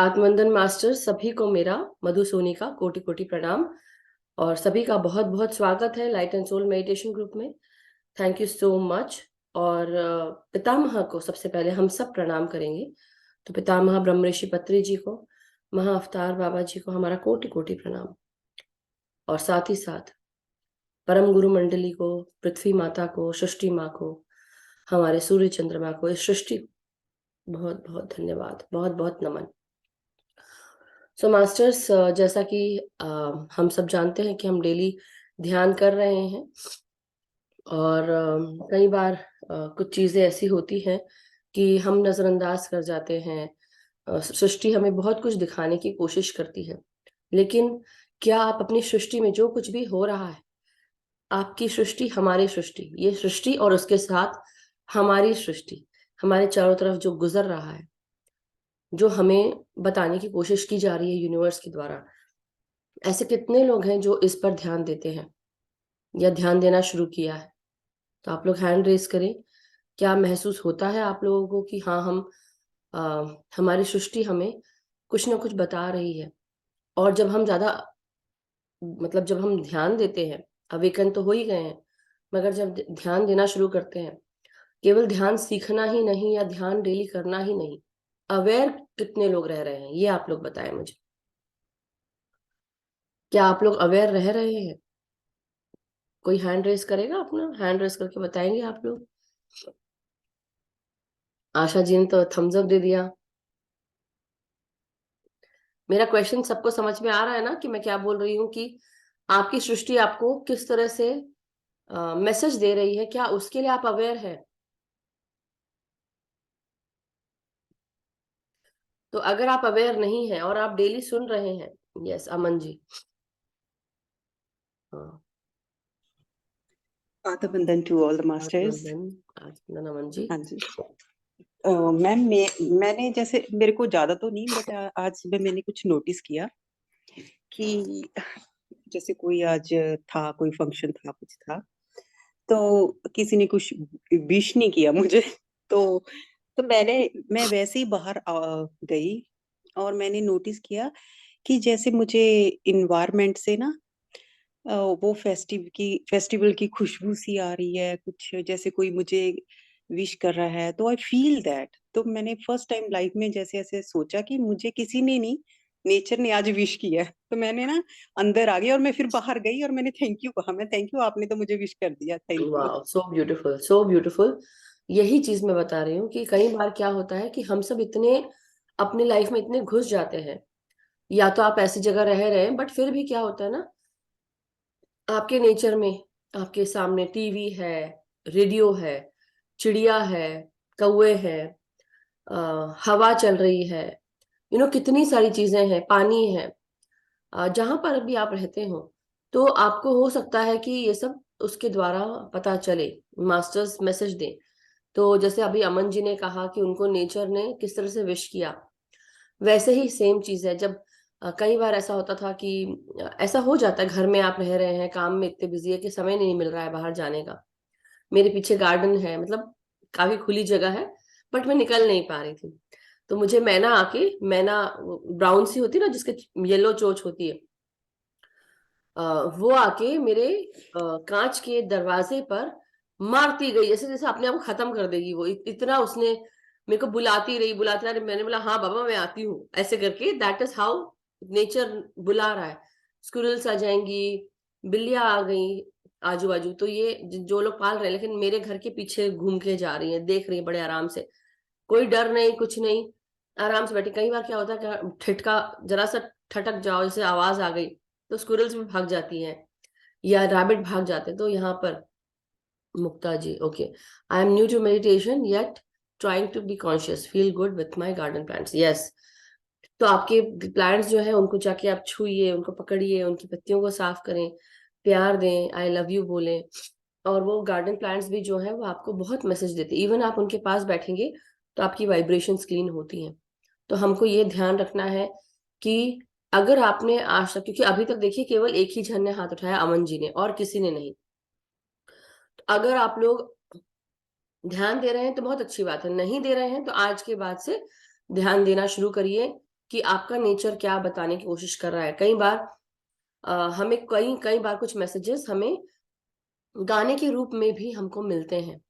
आत्मवंदन master सभी को मेरा मधु सोनी का कोटि कोटि प्रणाम और सभी का बहुत बहुत स्वागत है light and soul meditation group में। Thank you so much. और पितामह को सबसे पहले हम सब प्रणाम करेंगे। तो पितामह ब्रह्म ऋषि पत्री जी को, महा अवतार बाबा जी को हमारा कोटि कोटि प्रणाम। और साथ ही साथ परम गुरु मंडली को, पृथ्वी माता को, सृष्टि माँ को, हमारे सूर्य चंद्रमा को, इस सृष्टि को बहुत बहुत धन्यवाद, बहुत बहुत नमन। सो मास्टर्स, जैसा कि हम सब जानते हैं कि हम डेली ध्यान कर रहे हैं और कई बार कुछ चीज़ें ऐसी होती हैं कि हम नज़रअंदाज कर जाते हैं। सृष्टि हमें बहुत कुछ दिखाने की कोशिश करती है, लेकिन क्या आप अपनी सृष्टि में जो कुछ भी हो रहा है, आपकी सृष्टि हमारी सृष्टि, ये सृष्टि और उसके साथ हमारी सृष्टि, हमारे चारों तरफ जो गुजर रहा है, जो हमें बताने की कोशिश की जा रही है यूनिवर्स के द्वारा, ऐसे कितने लोग हैं जो इस पर ध्यान देते हैं या ध्यान देना शुरू किया है? तो आप लोग हैंड रेज करें। क्या महसूस होता है आप लोगों को कि हाँ, हमारी सृष्टि हमें कुछ ना कुछ बता रही है? और जब हम ज्यादा मतलब जब हम ध्यान देते हैं, अवेकन तो हो ही गए हैं, मगर जब ध्यान देना शुरू करते हैं, केवल ध्यान सीखना ही नहीं या ध्यान डेली करना ही नहीं, अवेयर कितने लोग रह रहे हैं ये आप लोग बताएं मुझे। क्या आप लोग अवेयर रह रहे हैं? कोई हैंड रेस करेगा? अपना हैंड रेस करके बताएंगे आप लोग। आशा जी ने तो थम्स अप दे दिया। मेरा क्वेश्चन सबको समझ में आ रहा है ना कि मैं क्या बोल रही हूँ? कि आपकी सृष्टि आपको किस तरह से मैसेज दे रही है, क्या उसके लिए आप अवेयर है? तो अगर आप अवेयर नहीं है और आप डेली सुन रहे हैं, यस अमन जी, हाँ, आत्मवंदन to all the masters. आत्मवंदन Aman ji. हाँ जी। मैम मैंने जैसे मेरे को ज्यादा तो नहीं, बट आज सुबह मैंने कुछ नोटिस किया कि जैसे कोई आज था, कोई फंक्शन था, कुछ था, तो किसी ने कुछ विश नहीं किया मुझे। तो तो मैं वैसे ही बाहर गई और मैंने नोटिस किया कि जैसे मुझे इन्वायरमेंट से ना वो फेस्टिवल की खुशबू सी आ रही है, कुछ जैसे कोई मुझे विश कर रहा है, तो आई फील दैट। तो मैंने फर्स्ट टाइम लाइफ में जैसे ऐसे सोचा कि मुझे किसी ने नहीं, नेचर ने आज विश किया है। तो मैंने ना अंदर आ गई और मैं फिर बाहर गई और मैंने थैंक यू कहा। मैं थैंक यू, आपने तो मुझे विश कर दिया, थैंक यू। वाह, सो ब्यूटीफुल, सो ब्यूटीफुल। यही चीज मैं बता रही हूँ कि कई बार क्या होता है कि हम सब इतने अपनी लाइफ में इतने घुस जाते हैं, या तो आप ऐसी जगह रह रहे हैं, बट फिर भी क्या होता है ना, आपके नेचर में आपके सामने टीवी है, रेडियो है, चिड़िया है, कौवे हैं, हवा चल रही है, कितनी सारी चीजें हैं, पानी है, जहां पर भी आप रहते हो, तो आपको हो सकता है कि ये सब उसके द्वारा पता चले, मास्टर्स मैसेज दें। तो जैसे अभी अमन जी ने कहा कि उनको नेचर ने किस तरह से विश किया, वैसे ही सेम चीज है। जब कई बार ऐसा होता था कि ऐसा हो जाता है, घर में आप रह रहे हैं, काम में इतने बिजी है कि समय नहीं मिल रहा है बाहर जाने का। मेरे पीछे गार्डन है, मतलब काफी खुली जगह है, बट मैं निकल नहीं पा रही थी। तो मुझे मैना ब्राउन सी होती है ना, जिसके येलो चोच होती है, वो आके मेरे कांच के दरवाजे पर मारती गई, जैसे जैसे अपने आप को खत्म कर देगी वो, इतना उसने मेरे को बुलाती रही। मैंने बोला हाँ बाबा मैं आती हूँ, ऐसे करके। दैट इज हाउ नेचर बुला रहा है। स्क्विरल्स आ जाएंगी, बिल्लियां आ गई आजू बाजू, तो ये जो लोग पाल रहे हैं, लेकिन मेरे घर के पीछे घूम के जा रही हैं, देख रही है बड़े आराम से, कोई डर नहीं, कुछ नहीं, आराम से बैठी। कई बार क्या होता है कि ठिठका, जरा सा ठटक जाओ, जैसे आवाज आ गई, तो स्क्विरल्स भी भाग जाती हैं या रैबिट भाग जाते हैं। तो यहाँ पर Mukta ji, okay, I am new to meditation yet trying to be conscious, feel good with my garden plants, yes. तो आपके प्लांट्स जो है उनको जाके आप छूइए, उनको पकड़िए, उनकी पत्तियों को साफ करें, प्यार दें, आई लव यू बोलें। और वो गार्डन प्लांट्स भी जो है वो आपको बहुत मैसेज देते हैं। इवन आप उनके पास बैठेंगे तो आपकी वाइब्रेशंस क्लीन होती हैं। तो हमको ये ध्यान रखना है कि अगर आपने आज तक, क्योंकि अभी तक देखिए केवल एक ही जन ने हाथ उठाया, अमन जी ने, और किसी ने नहीं। तो अगर आप लोग ध्यान दे रहे हैं तो बहुत अच्छी बात है, नहीं दे रहे हैं तो आज के बाद से ध्यान देना शुरू करिए कि आपका नेचर क्या बताने की कोशिश कर रहा है। कई बार हमें कई कई बार कुछ मैसेजेस हमें गाने के रूप में भी हमको मिलते हैं,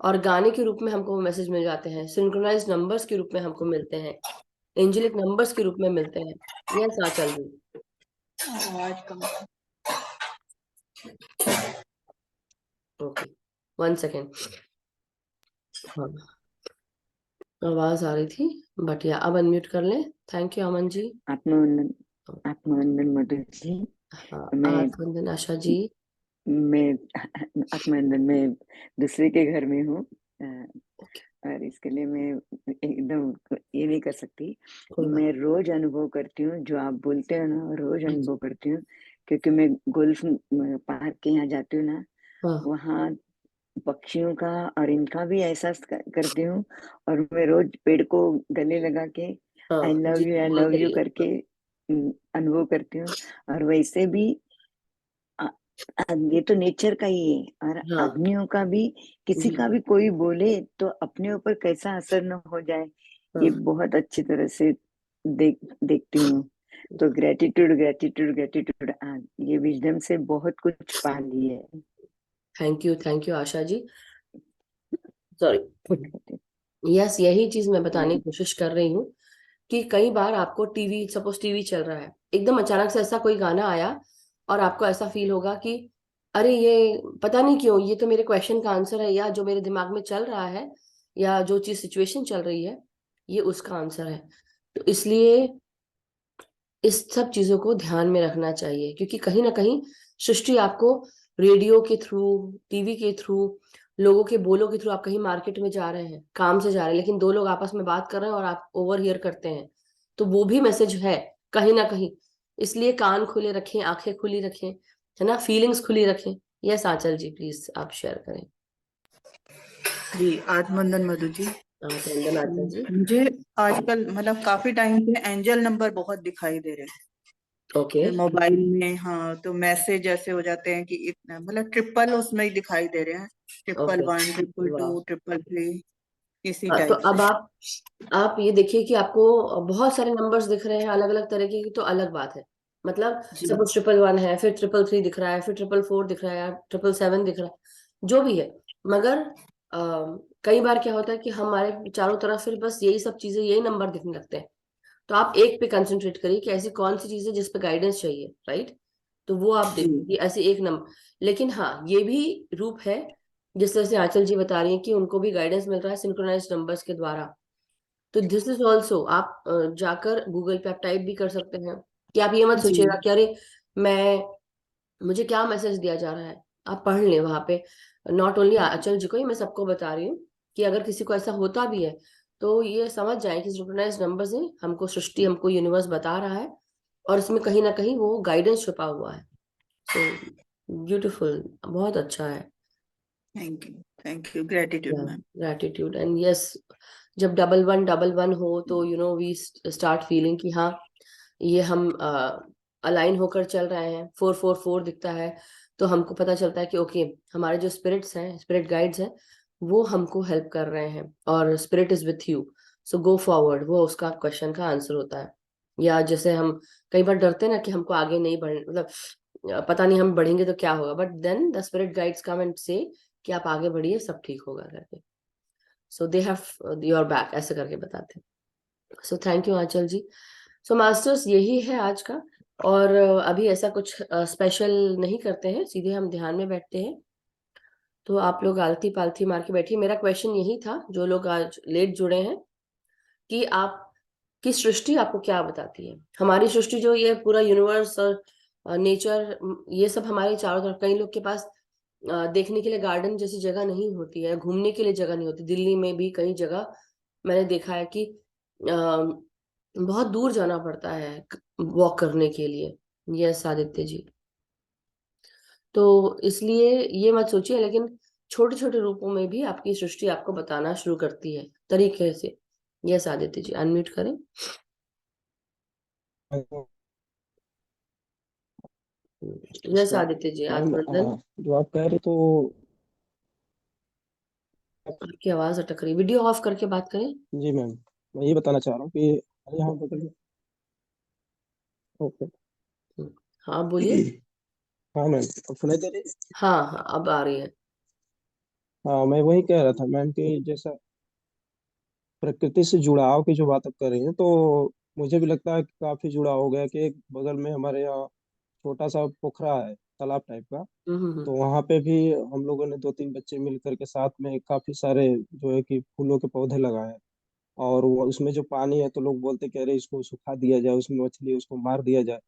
और गाने के रूप में हमको मैसेज मिल जाते हैं, सिंक्रोनाइज नंबर्स के रूप में हमको मिलते हैं, एंजेलिक नंबर्स के रूप में मिलते हैं। यस आंचल जी। आवाज कम। Okay, 1 second. हाँ, आवाज आ रही थी, बट या अब अनम्यूट कर ले। Thank you Aman ji. आत्मवंदन, आत्मवंदन मधु जी। हाँ, मैं आत्मवंदन आशा जी। मैं आत्मवंदन में दूसरे के घर में हूँ, और इसके लिए मैं एकदम ये नहीं कर सकती। कोई बात मैं रोज अनुभव करती हूँ जो आप बोलते हो ना, रोज अनुभव करती हूँ, क्योंकि मैं गोल्फ पार्क के यहाँ जाती हूँ ना, हाँ वहाँ पक्षियों का और इनका भी एहसास करती हूँ, और मैं रोज पेड़ को गले लगा के हाँ आई लव जी, यू, आई लव बोलते यू रहिए। करके अनुभव करती हूँ। और वैसे भी आ- ये तो नेचर का ही है, और हाँ आदमियों का भी, किसी का बिल्कुल। भी कोई बोले तो अपने ऊपर कैसा असर न हो जाए, ये हाँ, बहुत अच्छी तरह से देखती हूँ। तो ग्रेटिट्यूड ग्रेटिट्यूड ग्रेटिट्यूड, ये विजडम से बहुत कुछ पा ली है। Thank you Asha ji. Sorry. Yes, यही चीज मैं बताने की कोशिश कर रही हूँ कि कई बार आपको टीवी, सपोज टीवी चल रहा है, एकदम अचानक से ऐसा कोई गाना आया और आपको ऐसा फील होगा कि अरे ये पता नहीं क्यों, ये तो मेरे क्वेश्चन का आंसर है, या जो मेरे दिमाग में चल रहा है, या जो चीज सिचुएशन चल रही है, ये उसका आंसर है। तो इसलिए इस सब चीजों को ध्यान में रखना चाहिए, क्योंकि कहीं ना कहीं सृष्टि आपको रेडियो के थ्रू, टीवी के थ्रू, लोगों के बोलों के थ्रू, आप कहीं मार्केट में जा रहे हैं, काम से जा रहे हैं, लेकिन दो लोग आपस में बात कर रहे हैं और आप ओवर हियर करते हैं, तो वो भी मैसेज है कहीं ना कहीं। इसलिए कान खुले रखें, आंखें खुली रखें, है ना, फीलिंग्स खुली रखें। यस आंचल जी, प्लीज आप शेयर करें। जी, आत्मवंदन मधु जी। हाँ, चंदन आंचल जी। मुझे आजकल मतलब काफी टाइम से एंजल नंबर बहुत दिखाई दे रहे ओके। हैं मोबाइल में। हाँ, तो मैसेज ऐसे हो जाते हैं कि इतना मतलब ट्रिपल उसमें ही दिखाई दे रहे हैं, ट्रिपल ओके। 1, ट्रिपल वाह। 2, ट्रिपल 3, इसी हाँ, तो टाइप अब से। आप ये देखिए कि आपको बहुत सारे नंबर्स दिख रहे हैं अलग अलग तरीके की, तो अलग बात है। मतलब जी सपोज 111 है, फिर 333 दिख रहा है, फिर 444 दिख रहा है, 777 दिख रहा है, जो भी है। मगर कई बार क्या होता है कि हमारे चारों तरफ फिर बस यही सब चीजें, यही नंबर दिखने लगते हैं। तो आप एक पे कंसंट्रेट करिए कि ऐसी कौन सी चीज है जिस पे गाइडेंस चाहिए, राइट। तो वो आप जी देखिए कि ऐसे एक नंबर। लेकिन हाँ, ये भी रूप है, जिस तरह से आंचल जी बता रही हैं कि उनको भी गाइडेंस मिल रहा है सिंक्रोनाइज नंबर्स के द्वारा। तो दिस इज ऑल्सो, आप जाकर गूगल पे आप टाइप भी कर सकते हैं, कि आप ये मत जी सोचिएगा कि अरे मैं, मुझे क्या मैसेज दिया जा रहा है। आप पढ़ लें वहां पे। नॉट ओनली आंचल जी को ही, मैं सबको बता रही हूँ कि अगर किसी को ऐसा होता भी है, तो ये समझ जाए कि सिंक्रोनाइज नंबर्स हैं, हमको सृष्टि, हमको यूनिवर्स बता रहा है, और इसमें कहीं ना कहीं वो गाइडेंस छुपा हुआ है। सो ब्यूटीफुल, बहुत अच्छा है। Thank you, gratitude ma'am. Gratitude and yes, जब 1111 हो तो वी स्टार्ट फीलिंग कि हाँ, ये हम अलाइन होकर चल रहे हैं। 444 दिखता है, तो हमको पता चलता है कि ओके, हमारे जो स्पिरिट्स हैं, स्पिरिट गाइड्स हैं, वो हमको हेल्प कर रहे हैं, और spirit is with you, so go forward, वो उसका क्वेश्चन का आंसर होता है। या जैसे हम कई बार डरते हैं ना कि हमको आगे नहीं बढ़, मतलब पता नहीं हम बढ़ेंगे तो क्या होगा, but then the spirit guides come and से कि आप आगे बढ़िए, सब ठीक होगा करके। So they have your back, ऐसे करके बताते हैं। So thank you Aanchal ji. So masters, यही है आज का। और अभी ऐसा कुछ स्पेशल नहीं करते हैं, सीधे हम ध्यान में बैठते हैं। तो आप लोग आलती पालती मार के बैठिए। मेरा क्वेश्चन यही था, जो लोग आज लेट जुड़े हैं, कि आप की सृष्टि आपको क्या बताती है। हमारी सृष्टि जो ये पूरा यूनिवर्स और नेचर, ये सब हमारे चारों तरफ, कई लोग के पास देखने के लिए गार्डन जैसी जगह नहीं होती है, घूमने के लिए जगह नहीं होती। दिल्ली में भी कई जगह मैंने देखा है कि बहुत दूर जाना पड़ता है वॉक करने के लिए। यस आदित्य जी। तो इसलिए ये मत सोचिए, लेकिन छोटे छोटे रूपों में भी आपकी सृष्टि आपको बताना शुरू करती है तरीके से। यस आदित्य जी, अनम्यूट करें। यस अच्छा आदित्य जी, मैम, आत्मनंदन। जो आप कह रहे तो आपकी आवाज अटक रही, वीडियो ऑफ करके बात करें। जी मैम, मैं ये बताना चाह रहा हूँ कि यहाँ पर ओके। हाँ बोलिए। हाँ मैम, अब सुनाई दे रही है? हाँ हाँ अब आ रही है। हाँ, मैं वही कह रहा था मैम कि जैसा प्रकृति से जुड़ाव की जो बात आप कर रही हैं, तो मुझे भी लगता है कि काफी जुड़ाव हो गया कि एक बगल में हमारे यहाँ छोटा सा पोखरा है, तालाब टाइप का। हम्म। तो वहाँ पे भी हम लोगों ने 2-3 बच्चे मिल करके साथ में काफी सारे जो है कि फूलों के पौधे लगाए। और वो उसमें जो पानी है, तो लोग बोलते कि अरे इसको सुखा दिया जाए, उसमें मछली है, उसको मार दिया जाए।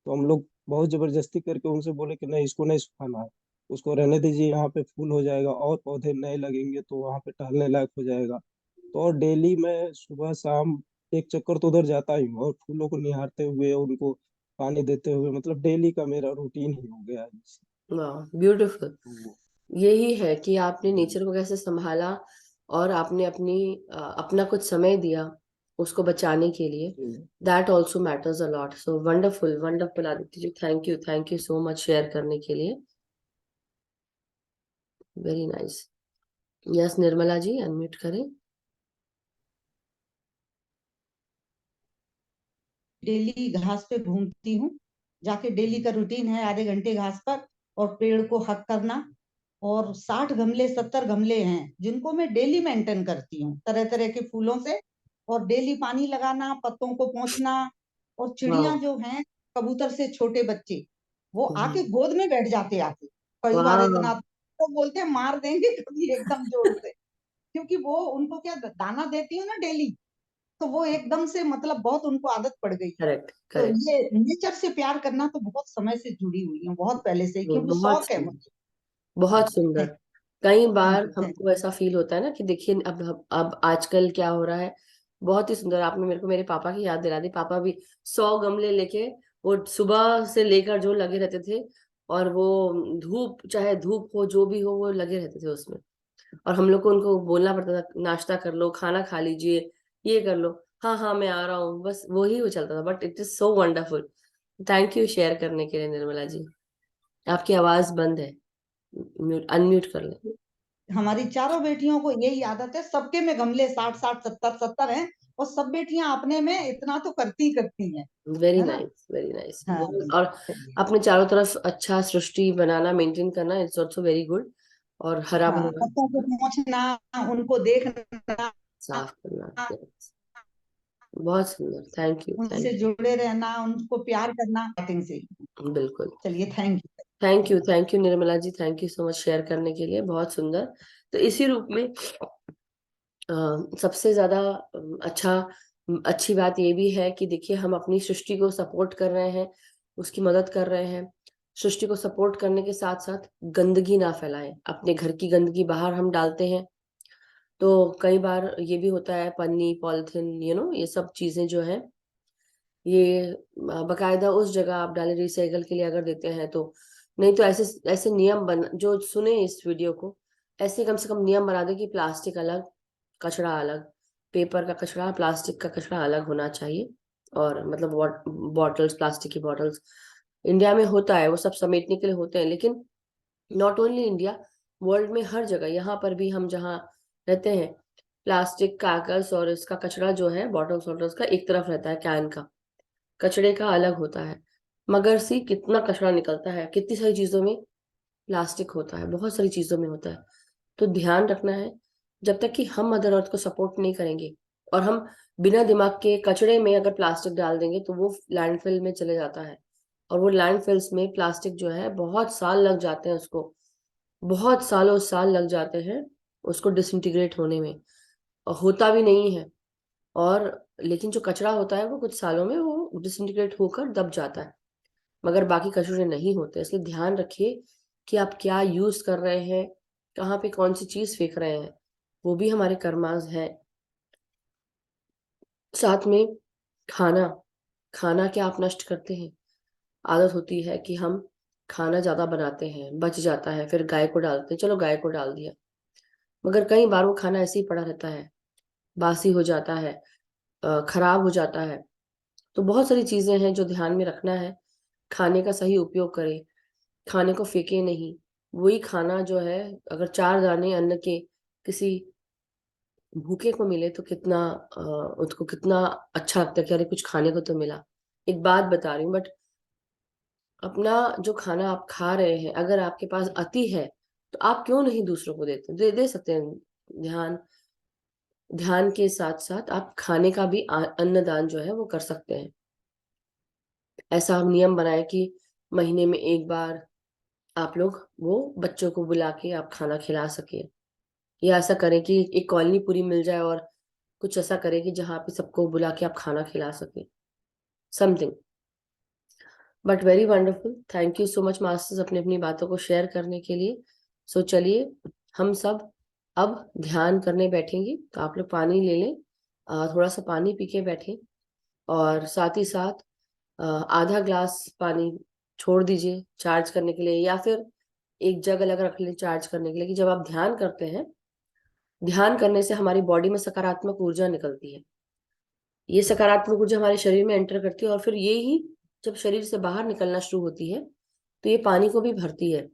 तो हम लोग बहुत जबरदस्ती करके उनसे बोले कि नहीं, इसको नहीं सुखाना है, उसको रहने दीजिए, यहाँ पे फूल हो जाएगा और पौधे नए लगेंगे तो वहाँ पे टहलने लायक हो जाएगा। तो और डेली मैं सुबह शाम एक चक्कर तो उधर जाता ही हूँ, और फूलों को निहारते हुए उनको पानी देते हुए, मतलब डेली का मेरा रूटीन ही हो गया है जैसे। वाह ब्यूटीफुल। तो यही है कि आपने हम्म, नेचर को कैसे संभाला और आपने अपना कुछ समय दिया उसको बचाने के लिए। जी। That also matters a lot. So wonderful wonderful Aditya ji, thank you so much share करने के लिए। Very nice. Yes Nirmala ji unmute करें। डेली घास पे घूमती हूँ, जाके डेली का रूटीन है आधे घंटे घास पर और पेड़ को हक करना। और 60 गमले 70 गमले हैं जिनको मैं डेली मेंटेन करती हूँ तरह तरह के फूलों से, और डेली पानी लगाना, पत्तों को पोंछना। और वाह। चिड़िया जो हैं, कबूतर से छोटे बच्चे, वो आके हम्म। गोद में बैठ जाते आके। कई बार वाह। इतना तो बोलते हैं मार देंगे कभी एकदम जोर से, क्योंकि वो उनको क्या दाना देती हूँ ना डेली, तो वो एकदम से मतलब बहुत उनको आदत पड़ गई है। करेक्ट तो करेक्ट। ये नेचर से प्यार करना तो बहुत समय से जुड़ी हुई हूँ, बहुत पहले से ही, क्योंकि बहुत शौक है सुंदर मुझे। बहुत सुंदर। कई थैंक बार यू थैंक हमको ऐसा फील होता है ना कि देखिए अब आजकल क्या हो रहा है। बहुत ही सुंदर आपने मेरे को मेरे पापा की याद दिला दी। पापा भी 100 गमले लेके वो सुबह से लेकर जो लगे रहते थे। और वो धूप चाहे धूप हो जो भी हो वो लगे रहते थे उसमें। और हम लोग को उनको बोलना पड़ता था नाश्ता कर लो खाना खा लीजिए ये कर लो। हाँ हाँ मैं आ रहा हूँ बस वही हो चलता था। But it is so wonderful. Thank you share करने के लिए निर्मला जी। आपकी आवाज बंद है। अनम्यूट कर लें। हमारी चारों बेटियों को यही आदत है, सबके में गमले 60 60 70 70 हैं, और सब बेटियां अपने में इतना तो करती करती हैं, वेरी है ना। Nice very nice. हाँ और चलिए। अपने चारों तरफ अच्छा सृष्टि बनाना मेंटेन करना इट्स ऑल्सो वेरी गुड। और हरा हाँ भरा पत्तों को पोंछना, उनको देखना, साफ करना। yes, बहुत सुंदर। उनसे थैंक जुड़े रहना, उनको प्यार करना स्टार्टिंग से ही। यू बिल्कुल। चलिए thank you. Thank you Nirmala ji. Thank you so much share करने के लिए। बहुत सुंदर। तो इसी रूप में सबसे ज्यादा अच्छी बात ये भी है कि देखिए हम अपनी सृष्टि को सपोर्ट कर रहे हैं उसकी मदद कर रहे हैं। सृष्टि को सपोर्ट करने के साथ साथ गंदगी ना फैलाएं। अपने घर की गंदगी बाहर हम डालते हैं तो कई बार ये भी होता है पन्नी पॉलिथीन ये सब चीजें जो है ये बकायदा उस जगह आप डालें रिसाइकल के लिए अगर देते हैं तो। नहीं तो ऐसे ऐसे नियम बन जो सुने इस वीडियो को ऐसे कम से कम नियम बना दे कि प्लास्टिक अलग कचरा अलग। पेपर का कचरा प्लास्टिक का कचरा अलग होना चाहिए। और मतलब बॉटल्स प्लास्टिक की बॉटल्स इंडिया में होता है वो सब समेटने के लिए होते हैं। लेकिन नॉट ओनली इंडिया वर्ल्ड में हर जगह यहाँ पर भी हम जहाँ रहते हैं प्लास्टिक कागज और इसका कचरा जो है बॉटल्स वॉटल्स का एक तरफ रहता है कैन का कचड़े का अलग होता है। मगर सी कितना कचरा निकलता है कितनी सारी चीजों में प्लास्टिक होता है बहुत सारी चीजों में होता है। तो ध्यान रखना है जब तक कि हम मदर अर्थ को सपोर्ट नहीं करेंगे और हम बिना दिमाग के कचड़े में अगर प्लास्टिक डाल देंगे तो वो लैंडफिल में चले जाता है। और वो लैंडफिल्स में प्लास्टिक जो है बहुत साल लग जाते हैं उसको बहुत सालों साल लग जाते हैं उसको डिसइंटीग्रेट होने में। और होता भी नहीं है। और लेकिन जो कचरा होता है वो कुछ सालों में वो डिसइंटीग्रेट होकर दब जाता है। मगर बाकी कचरे नहीं होते। इसलिए ध्यान रखिए कि आप क्या यूज कर रहे हैं कहाँ पे कौन सी चीज फेंक रहे हैं वो भी हमारे कर्मास है। साथ में खाना खाना क्या आप नष्ट करते हैं। आदत होती है कि हम खाना ज्यादा बनाते हैं बच जाता है फिर गाय को डालते हैं चलो गाय को डाल दिया। मगर कई बार वो खाना ऐसे ही पड़ा रहता है बासी हो जाता है खराब हो जाता है। तो बहुत सारी चीजें हैं जो ध्यान में रखना है। खाने का सही उपयोग करें खाने को फेंके नहीं। वही खाना जो है अगर 4 दाने अन्न के किसी भूखे को मिले तो कितना उसको कितना अच्छा लगता है कि अरे कुछ खाने को तो मिला। एक बात बता रही हूँ, बट अपना जो खाना आप खा रहे हैं, अगर आपके पास अति है तो आप क्यों नहीं दूसरों को दे सकते हैं। ध्यान के साथ साथ आप खाने का भी अन्नदान जो है वो कर सकते हैं। ऐसा हम नियम बनाए कि महीने में एक बार आप लोग वो बच्चों को बुला के आप खाना खिला सके, या ऐसा करें कि एक कॉलोनी पूरी मिल जाए और कुछ ऐसा करें कि जहाँ पे सबको बुला के आप खाना खिला सके, something. But very wonderful, thank you so much masters अपनी अपनी बातों को शेयर करने के लिए। सो चलिए हम सब अब ध्यान करने बैठेंगे, तो आप लोग पानी ले लें, थोड़ा सा पानी पी के बैठें, और साथ ही साथ आधा ग्लास पानी छोड़ दीजिए चार्ज करने के लिए, या फिर एक जग अलग रख लें चार्ज करने के लिए। कि जब आप ध्यान करते हैं, ध्यान करने से हमारी बॉडी में सकारात्मक ऊर्जा निकलती है। ये सकारात्मक ऊर्जा हमारे शरीर में एंटर करती है, और फिर ये ही जब शरीर से बाहर निकलना शुरू होती है तो ये पानी को भी भरती है।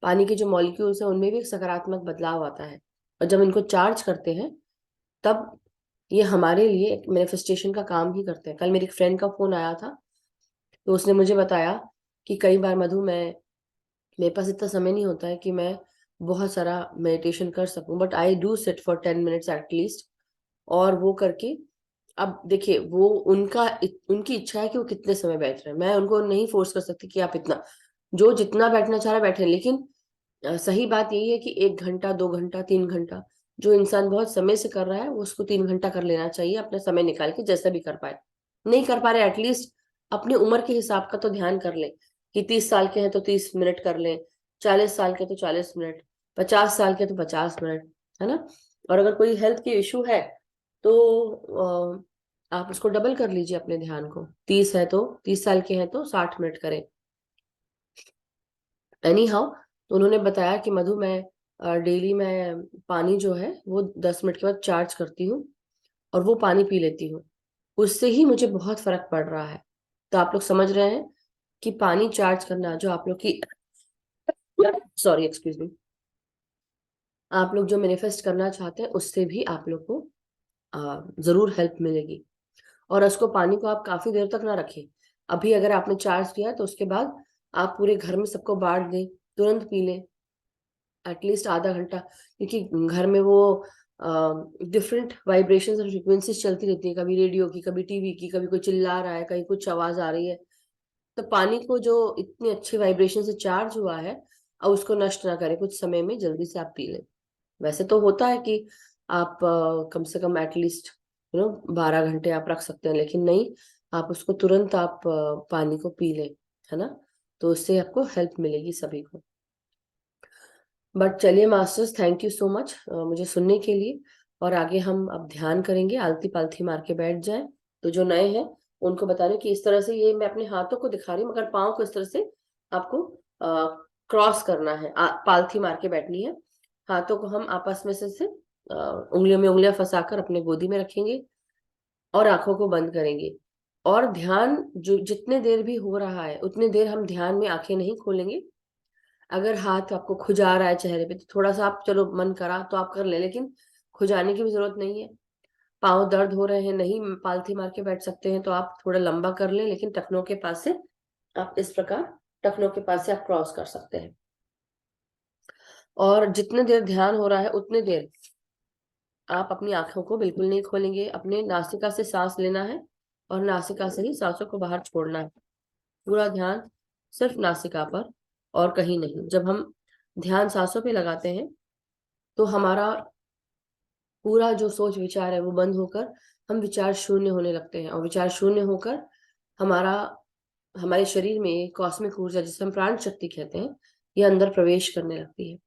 पानी के जो मॉलिक्यूल्स हैं उनमें भी एक सकारात्मक बदलाव आता है, और जब इनको चार्ज करते हैं तब ये हमारे लिए एक मैनिफेस्टेशन का काम ही करते हैं। कल मेरी फ्रेंड का फोन आया था, तो उसने मुझे बताया कि कई बार मधु, मेरे पास इतना समय नहीं होता है कि मैं बहुत सारा मेडिटेशन कर सकूं, but I do sit for 10 minutes at least. और वो करके, अब देखिए वो उनकी इच्छा है कि वो कितने समय बैठ रहे हैं, मैं उनको नहीं फोर्स कर सकती कि आप इतना, जो जितना बैठना चाह रहा है बैठे। लेकिन सही बात यही है कि 1 घंटा, 2 घंटा, 3 घंटा, जो इंसान बहुत समय से कर रहा है वो उसको 3 घंटा कर लेना चाहिए, अपना समय निकाल के, जैसा भी कर पाए। नहीं कर पा रहे एटलीस्ट अपनी उम्र के हिसाब का तो ध्यान कर ले, कि 30 साल के हैं तो 30 मिनट कर लें, 40 साल के तो 40 मिनट, 50 साल के तो 50 मिनट, है ना। और अगर कोई हेल्थ के इशू है तो आप उसको डबल कर लीजिए अपने ध्यान को। 30 साल के हैं तो 60 मिनट करें। एनी हाउ, तो उन्होंने बताया कि मधु, मैं डेली मैं पानी जो है वो 10 मिनट के बाद चार्ज करती हूँ, और वो पानी पी लेती हूँ। उससे ही मुझे बहुत फर्क पड़ रहा है। तो आप लोग समझ रहे हैं कि पानी चार्ज करना जो आप लोग की, सॉरी एक्सक्यूज मी, आप लोग जो मैनिफेस्ट करना चाहते हैं उससे भी आप लोग को जरूर हेल्प मिलेगी। और उसको, पानी को आप काफी देर तक ना रखें। अभी अगर आपने चार्ज किया तो उसके बाद आप पूरे घर में सबको बांट दें, तुरंत पी लें, एटलीस्ट आधा घंटा। क्योंकि घर में वो डिफरेंट वाइब्रेशंस और फ्रिक्वेंसीज चलती रहती है, कभी रेडियो की, कभी टीवी की, कभी कोई चिल्ला रहा है, कहीं कुछ आवाज आ रही है। तो पानी को जो इतनी अच्छी वाइब्रेशन से चार्ज हुआ है, अब उसको नष्ट ना करें, कुछ समय में जल्दी से आप पी लें। वैसे तो होता है कि आप कम से कम एटलीस्ट 12 घंटे आप रख सकते हैं, लेकिन नहीं, आप उसको तुरंत आप पानी को पी लें, है ना। तो उससे आपको हेल्प मिलेगी सभी को। बट चलिए masters, thank you so much मुझे सुनने के लिए। और आगे हम अब ध्यान करेंगे, आलती पालथी मार के बैठ जाएं। तो जो नए हैं उनको बता रही हूँ कि इस तरह से, ये मैं अपने हाथों को दिखा रही हूँ, मगर पाँव को इस तरह से आपको क्रॉस करना है, पालथी मार के बैठनी है। हाथों को हम आपस में से उंगलियों में उंगलियां फंसाकर अपने गोदी में रखेंगे, और आंखों को बंद करेंगे। और ध्यान जो जितने देर भी हो रहा है उतने देर हम ध्यान में आंखें नहीं खोलेंगे। अगर हाथ आपको खुजा रहा है चेहरे पे, तो थोड़ा सा आप, चलो मन करा तो आप कर ले, लेकिन खुजाने की भी जरूरत नहीं है। पाँव दर्द हो रहे हैं, नहीं पालथी मार के बैठ सकते हैं, तो आप थोड़ा लंबा कर लें, लेकिन टखनों के पास से आप इस प्रकार, टखनों के पास से आप क्रॉस कर सकते हैं। और जितने देर ध्यान हो रहा है उतने देर आप अपनी आंखों को बिल्कुल नहीं खोलेंगे। अपने नासिका से सांस लेना है, और नासिका से ही सांसों को बाहर छोड़ना है। पूरा ध्यान सिर्फ नासिका पर और कहीं नहीं। जब हम ध्यान सांसों पे लगाते हैं तो हमारा पूरा जो सोच विचार है वो बंद होकर हम विचार शून्य होने लगते हैं, और विचार शून्य होकर हमारा, हमारे शरीर में कॉस्मिक ऊर्जा, जिसे हम प्राण शक्ति कहते हैं, ये अंदर प्रवेश करने लगती है।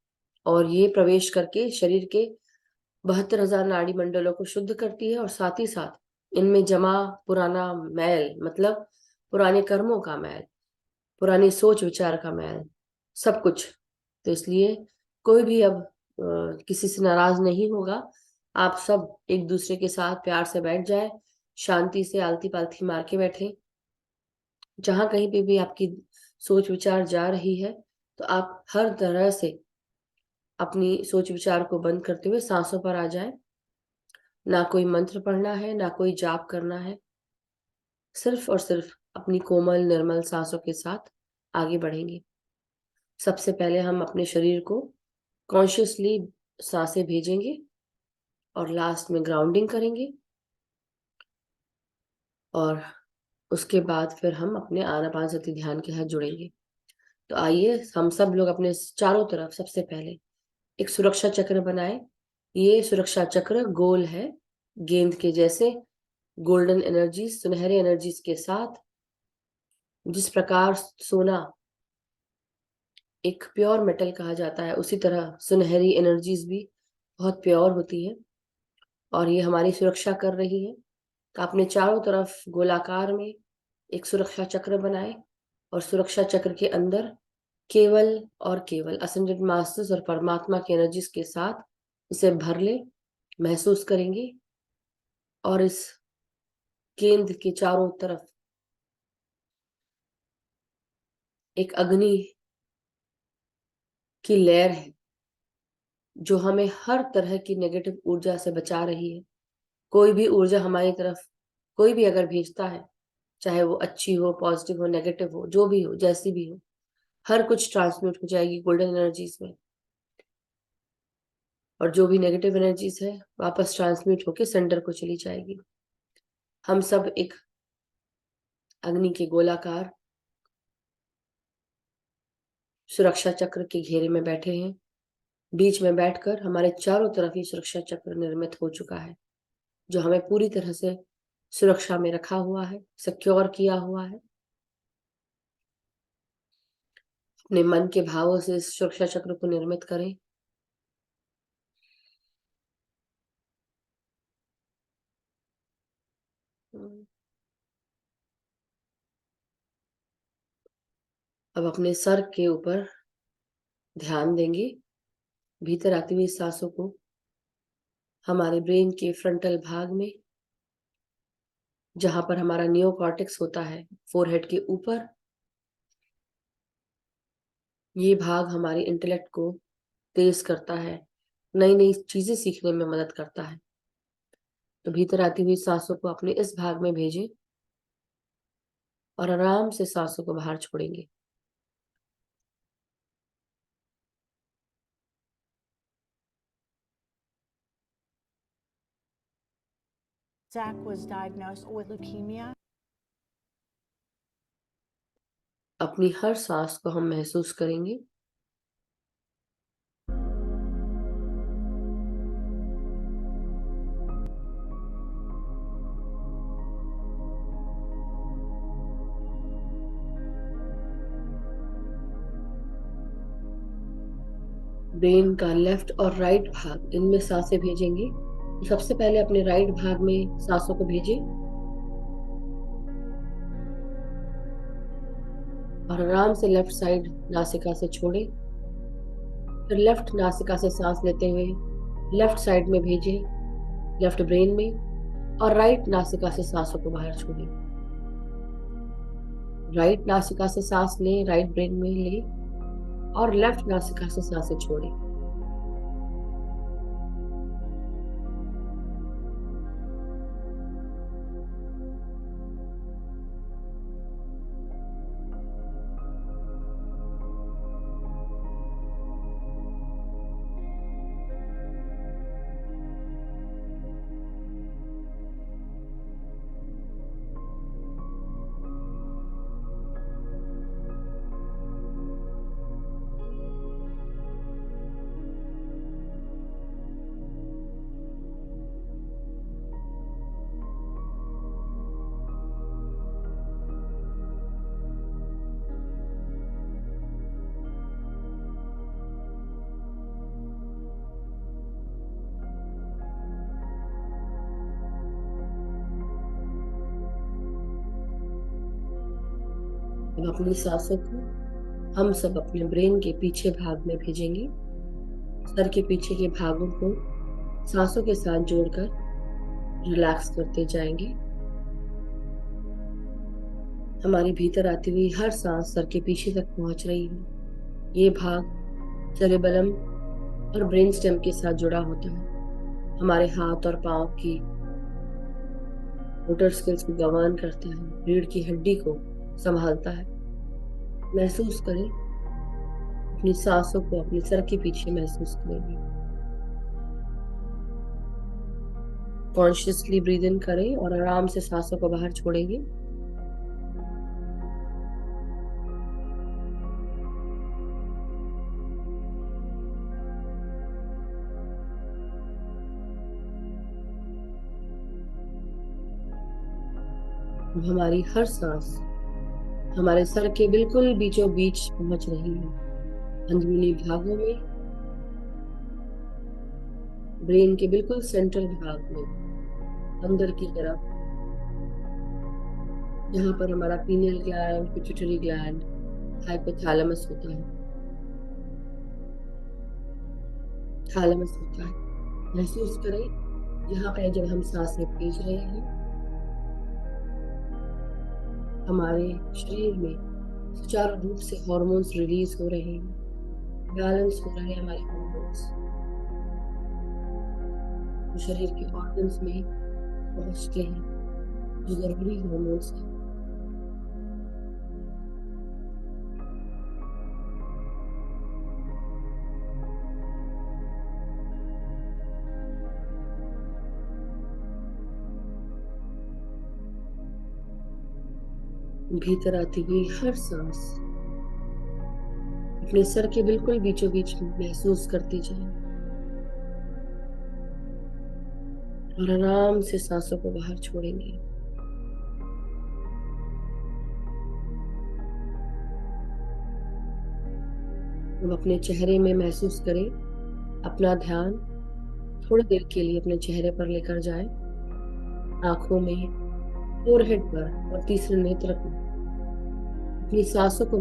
और ये प्रवेश करके शरीर के 72,000 नाड़ी मंडलों को शुद्ध करती है, और साथ ही साथ इनमें जमा पुराना मैल, मतलब पुराने कर्मों का मैल, पुरानी सोच विचार का मैल, सब कुछ। तो इसलिए कोई भी अब किसी से नाराज नहीं होगा। आप सब एक दूसरे के साथ प्यार से बैठ जाए, शांति से आलती पालथी मार के बैठे। जहां कहीं पे भी आपकी सोच विचार जा रही है, तो आप हर तरह से अपनी सोच विचार को बंद करते हुए सांसों पर आ जाए। ना कोई मंत्र पढ़ना है, ना कोई जाप करना है, सिर्फ और सिर्फ अपनी कोमल निर्मल सांसों के साथ आगे बढ़ेंगे। सबसे पहले हम अपने शरीर को कॉन्शियसली सांसें भेजेंगे और लास्ट में ग्राउंडिंग करेंगे, और उसके बाद फिर हम अपने आनापानसति ध्यान के साथ जुड़ेंगे। तो आइए हम सब लोग अपने चारों तरफ सबसे पहले एक सुरक्षा चक्र बनाए। ये सुरक्षा चक्र गोल है, गेंद के जैसे, गोल्डन एनर्जी, सुनहरे एनर्जीज के साथ। जिस प्रकार सोना एक प्योर मेटल कहा जाता है, उसी तरह सुनहरी एनर्जीज भी बहुत प्योर होती है, और ये हमारी सुरक्षा कर रही है। तो अपने चारों तरफ गोलाकार में एक सुरक्षा चक्र बनाए, और सुरक्षा चक्र के अंदर केवल और केवल असेंडेड मास्टर्स और परमात्मा की एनर्जीज के साथ इसे भर ले, महसूस करेंगे। और इस गेंद के चारों तरफ एक अग्नि की लहर है जो हमें हर तरह की नेगेटिव ऊर्जा से बचा रही है। कोई भी ऊर्जा हमारी तरफ कोई भी अगर भेजता है, चाहे वो अच्छी हो, पॉजिटिव हो, नेगेटिव हो, जो भी हो, जैसी भी हो, हर कुछ ट्रांसमिट हो जाएगी गोल्डन एनर्जीज में, और जो भी नेगेटिव एनर्जीज है वापस ट्रांसमिट होके सेंटर को चली जाएगी। हम सब एक अग्नि के गोलाकार सुरक्षा चक्र के घेरे में बैठे हैं। बीच में बैठकर हमारे चारों तरफ ये सुरक्षा चक्र निर्मित हो चुका है, जो हमें पूरी तरह से सुरक्षा में रखा हुआ है, सिक्योर किया हुआ है। अपने मन के भावों से इस सुरक्षा चक्र को निर्मित करें। अब अपने सर के ऊपर ध्यान देंगे, भीतर आती हुई सांसों को हमारे ब्रेन के फ्रंटल भाग में, जहां पर हमारा नियोकॉर्टेक्स होता है, फोरहेड के ऊपर। ये भाग हमारे इंटेलेक्ट को तेज करता है, नई नई चीजें सीखने में मदद करता है। तो भीतर आती हुई सांसों को अपने इस भाग में भेजें और आराम से सांसों को बाहर छोड़ेंगे। Zach was diagnosed with leukemia. अपनी हर सांस को हम महसूस करेंगे। ब्रेन का लेफ्ट और राइट भाग, इनमें सांसें भेजेंगे। सबसे पहले अपने राइट भाग में सांसों को भेजें और आराम से लेफ्ट साइड नासिका से छोड़ें। फिर लेफ्ट नासिका से सांस लेते हुए लेफ्ट साइड में भेजें, लेफ्ट ब्रेन में, और राइट नासिका से सांसों को बाहर छोड़ें। राइट नासिका से सांस लें, राइट ब्रेन में लें, और लेफ्ट नासिका से सांसें छोड़ें। अब अपनी सांसों को हम सब अपने ब्रेन के पीछे भाग में भेजेंगे। सर के पीछे के भागों को सांसों के साथ जोड़कर रिलैक्स करते जाएंगे। हमारी भीतर आती हुई हर सांस सर के पीछे तक पहुंच रही है। ये भाग सेरेबेलम और ब्रेन स्टेम के साथ जुड़ा होता है। हमारे हाथ और पांव की मोटर स्किल्स को गवान करता है, रीढ़ की हड्डी को संभालता है। महसूस करें, अपनी सांसों को अपने सर के पीछे महसूस करेंगे। कॉन्शियसली ब्रीद इन करें और आराम से सांसों को बाहर छोड़ेंगे। अब हमारी हर सांस हमारे सर के बिल्कुल बीचों बीच पहुंच रही है, अंदरूनी भागों में, ब्रेन के बिल्कुल सेंट्रल भाग में, अंदर की तरफ, जहां पर हमारा pineal gland, pituitary gland, hypothalamus होता है, थैलेमस होता है। महसूस करें यहाँ पे जब हम सांसें खींच रहे हैं, हमारे शरीर में सुचारू रूप से हार्मोन्स रिलीज हो रहे हैं, बैलेंस हो रहे हैं हमारे हार्मोन्स, जो शरीर के ऑर्गन्स में पहुंचते हैं, जो जरूरी हार्मोन्स हैं। भीतर आती हुई हर सांस अपने सर के बिल्कुल बीचों बीच महसूस करती जाए और आराम से सांसों को बाहर छोड़ेंगे। अब अपने चेहरे में महसूस करें, अपना ध्यान थोड़ी देर के लिए अपने चेहरे पर लेकर जाएं, आंखों में, फोरहेड पर और तीसरे नेत्र को। अपनी सांसों को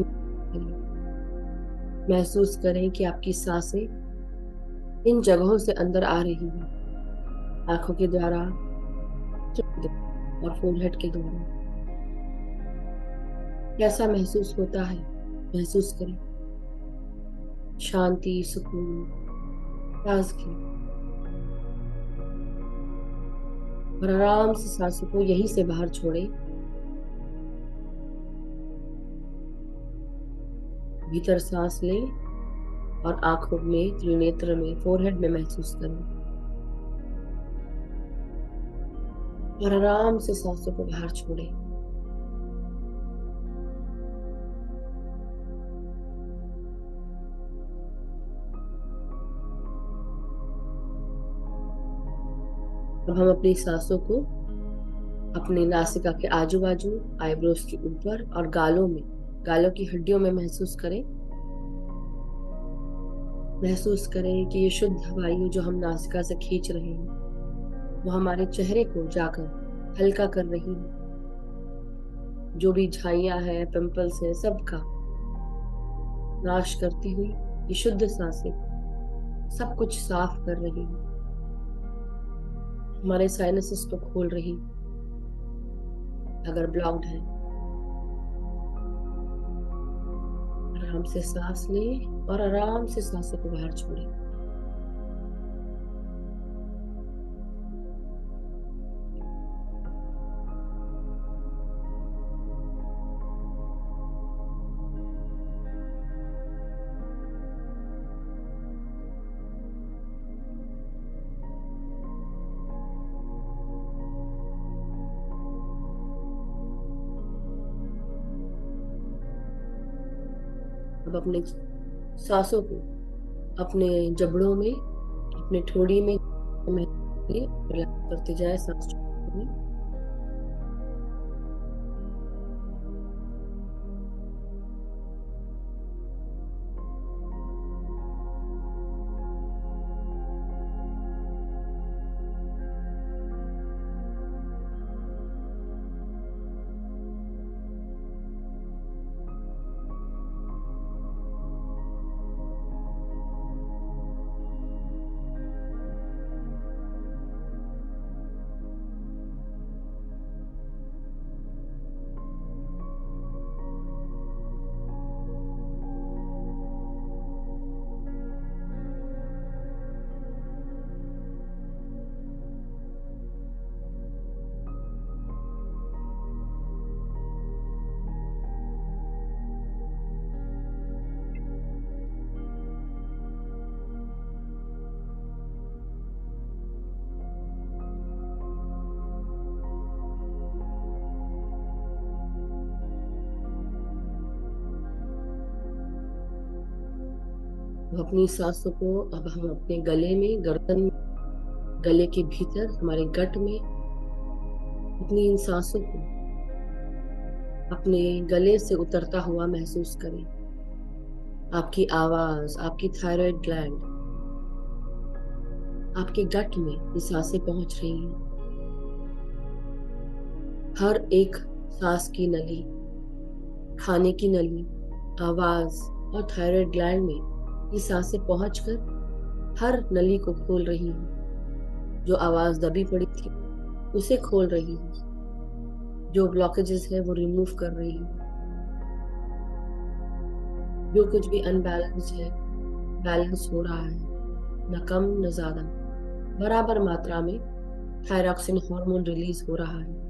महसूस करें कि आपकी सांसें इन जगहों से अंदर आ रही हैं, आंखों के द्वारा और फोरहेड के द्वारा। कैसा महसूस होता है महसूस करें, शांति, सुकून, ताजगी। और आराम से सांसों को यहीं से बाहर छोड़ें। भीतर सांस लें और आंखों में, त्रिनेत्र में, फोरहेड में महसूस करें और आराम से सांसों को बाहर छोड़ें। अब हम अपनी सांसों को अपने नासिका के आजू बाजू, आईब्रोज के ऊपर और गालों में, गालों की हड्डियों में महसूस करें। महसूस करें कि ये शुद्ध वायु जो हम नासिका से खींच रहे हैं वो हमारे चेहरे को जाकर हल्का कर रही है। जो भी झाइयां हैं, पिंपल्स हैं, सबका नाश करती हुई ये शुद्ध सांसें सब कुछ साफ कर रही है, हमारे साइनसेस को खोल रही अगर ब्लॉक्ड है। आराम से सांस लें और आराम से सांसों को बाहर छोड़ें। अब अपने सांसों को अपने जबड़ों में, अपने ठोड़ी में रिलैक्स करते जाए सांस में। तो अपनी सांसों को अब हम अपने गले में, गर्दन में, गले के भीतर, हमारे गट में अपनी इन सांसों को अपने गले से उतरता हुआ महसूस करें। आपकी आवाज, आपकी थायराइड ग्लैंड, आपके गट में ये सांसें पहुंच रही हैं। हर एक सांस की नली, खाने की नली, आवाज और थायराइड ग्लैंड में ये सांसें पहुंचकर हर नली को खोल रही हैं। जो आवाज दबी पड़ी थी उसे खोल रही है, जो ब्लॉकेजेस है वो रिमूव कर रही है। जो कुछ भी अनबैलेंस है बैलेंस हो रहा है, न कम न ज्यादा, बराबर मात्रा में थायरॉक्सिन हार्मोन रिलीज हो रहा है।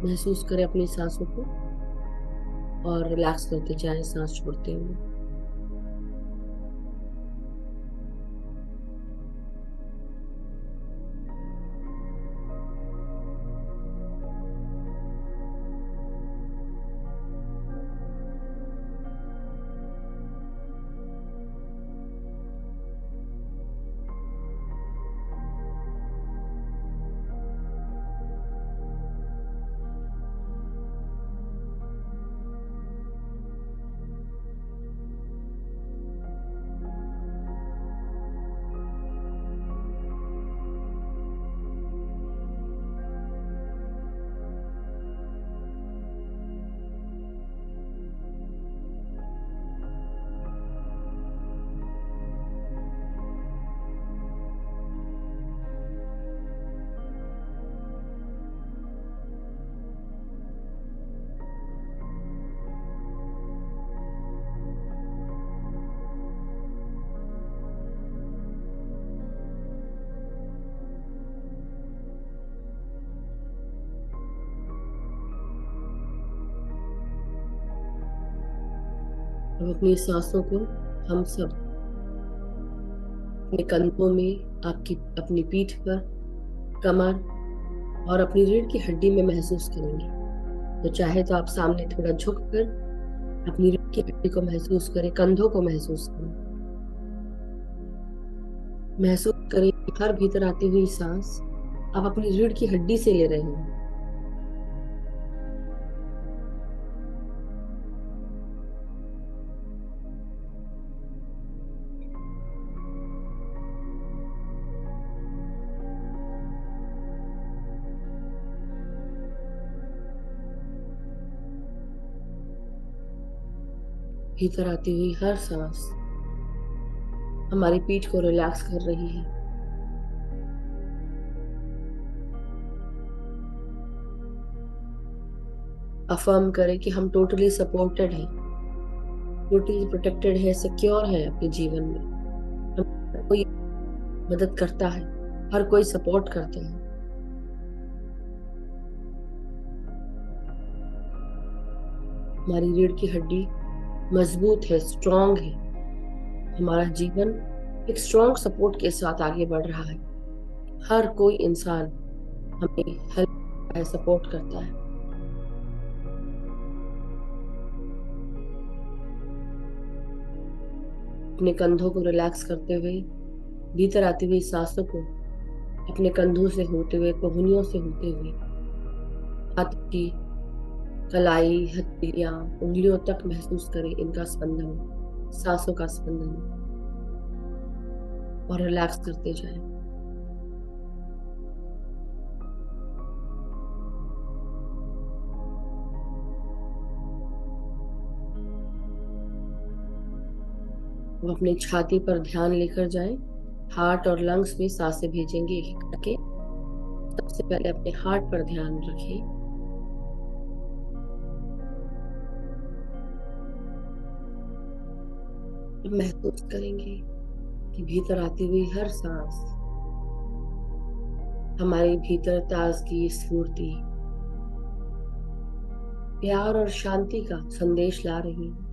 महसूस करें अपनी सांसों को और रिलैक्स करते जाएं सांस छोड़ते हुए। अब अपनी सांसों को हम सब अपने कंधों में, आपकी अपनी पीठ पर, कमर और अपनी रीढ़ की हड्डी में महसूस करेंगे। तो चाहे तो आप सामने थोड़ा झुक कर अपनी रीढ़ की हड्डी को महसूस करें, कंधों को महसूस करें। महसूस करें कि हर भीतर आती हुई सांस आप अपनी रीढ़ की हड्डी से ले रहे हैं। भीतर आती हुई हर सांस हमारी पीठ को रिलैक्स कर रही है। अफर्म करें कि हम टोटली सपोर्टेड हैं, टोटली प्रोटेक्टेड है, सिक्योर है अपने जीवन में। हर कोई मदद करता है, हर कोई सपोर्ट करता है। हमारी रीढ़ की हड्डी मजबूत है, स्ट्रांग है। हमारा जीवन एक स्ट्रांग सपोर्ट के साथ आगे बढ़ रहा है। हर कोई इंसान हमें हेल्प करता है, सपोर्ट करता है। अपने कंधों को रिलैक्स करते हुए, भीतर आती हुई सांसों को अपने कंधों से होते हुए, कोहनियों से होते हुए, हाथ की कलाई, हथेलियां, उंगलियों तक महसूस करें इनका स्पंदन, सांसों का स्पंदन, और रिलैक्स करते जाएं। वो अपनी छाती पर ध्यान लेकर जाएं। हार्ट और लंग्स में सांसें भेजेंगे एक एक करके। सबसे पहले अपने हार्ट पर ध्यान रखें। महसूस करेंगे कि भीतर आती हुई हर सांस हमारे भीतर ताजगी, स्फूर्ति, प्यार और शांति का संदेश ला रही है।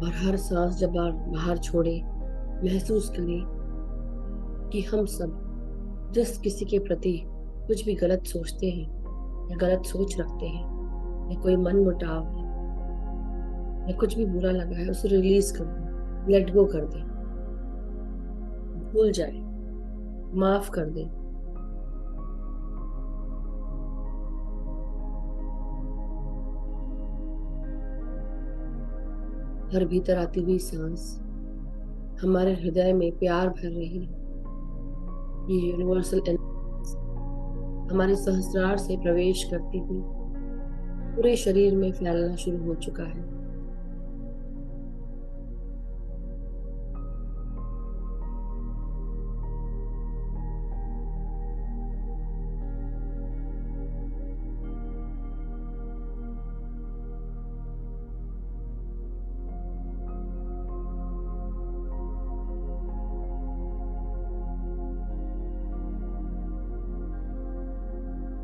और हर सांस जब आप बाहर छोड़े, महसूस करें कि हम सब जिस किसी के प्रति कुछ भी गलत सोचते हैं या गलत सोच रखते हैं या कोई मन मुटाव है या कुछ भी बुरा लगा है, उसे रिलीज कर दें, लेट गो कर दें, भूल जाए, माफ कर दें। हर भीतर आती हुई सांस हमारे हृदय में प्यार भर रही है। ये यूनिवर्सल हमारे सहस्रार से प्रवेश करती हुई पूरे शरीर में फैलना शुरू हो चुका है।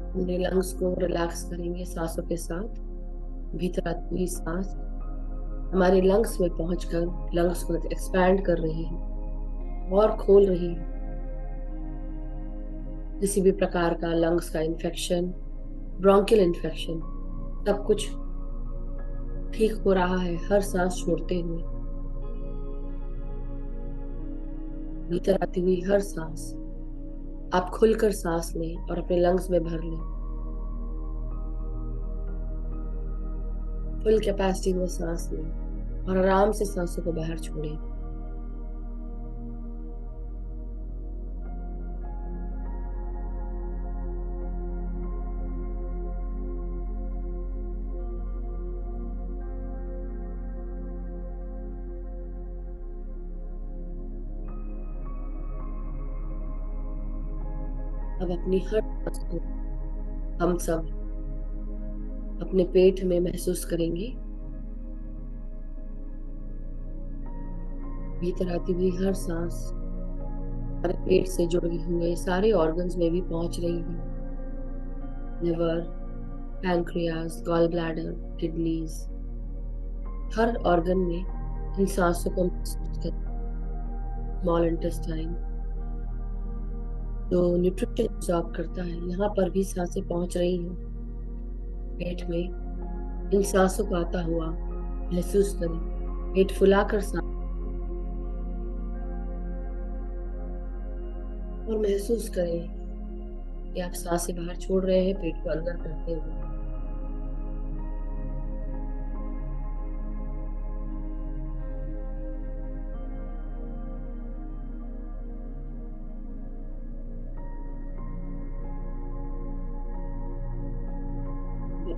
अपने लंग्स को रिलैक्स करेंगे सांसों के साथ। भीतर आती हुई सांस हमारे लंग्स में पहुंचकर लंग्स को एक्सपैंड कर रही है और खोल रही है। किसी भी प्रकार का लंग्स का इन्फेक्शन, ब्रोंकियल इन्फेक्शन, सब कुछ ठीक हो रहा है हर सांस छोड़ते हुए। भीतर आती हुई हर सांस आप खुलकर सांस लें और अपने लंग्स में भर लें। फुल कैपेसिटी में सांस लें और आराम से सांसों को बाहर छोड़ें। अब अपनी हर सांस को हम सब अपने पेट में महसूस करेंगे। भीतर आती हुई हर सांस हमारे पेट से जुड़े हुए सारे ऑर्गन्स में भी पहुंच रही है। Liver, pancreas, gall bladder, kidneys, हर ऑर्गन में इन सांसों को महसूस करें। स्मॉल इंटेस्टाइन जो न्यूट्रिशन एब्जॉर्ब करता है, यहाँ पर भी सांसें पहुंच रही हैं। पेट में इन सांसों को आता हुआ महसूस करें। पेट फुलाकर सांस और महसूस करें कि आप सांसें बाहर छोड़ रहे हैं, पेट को अंदर करते हुए।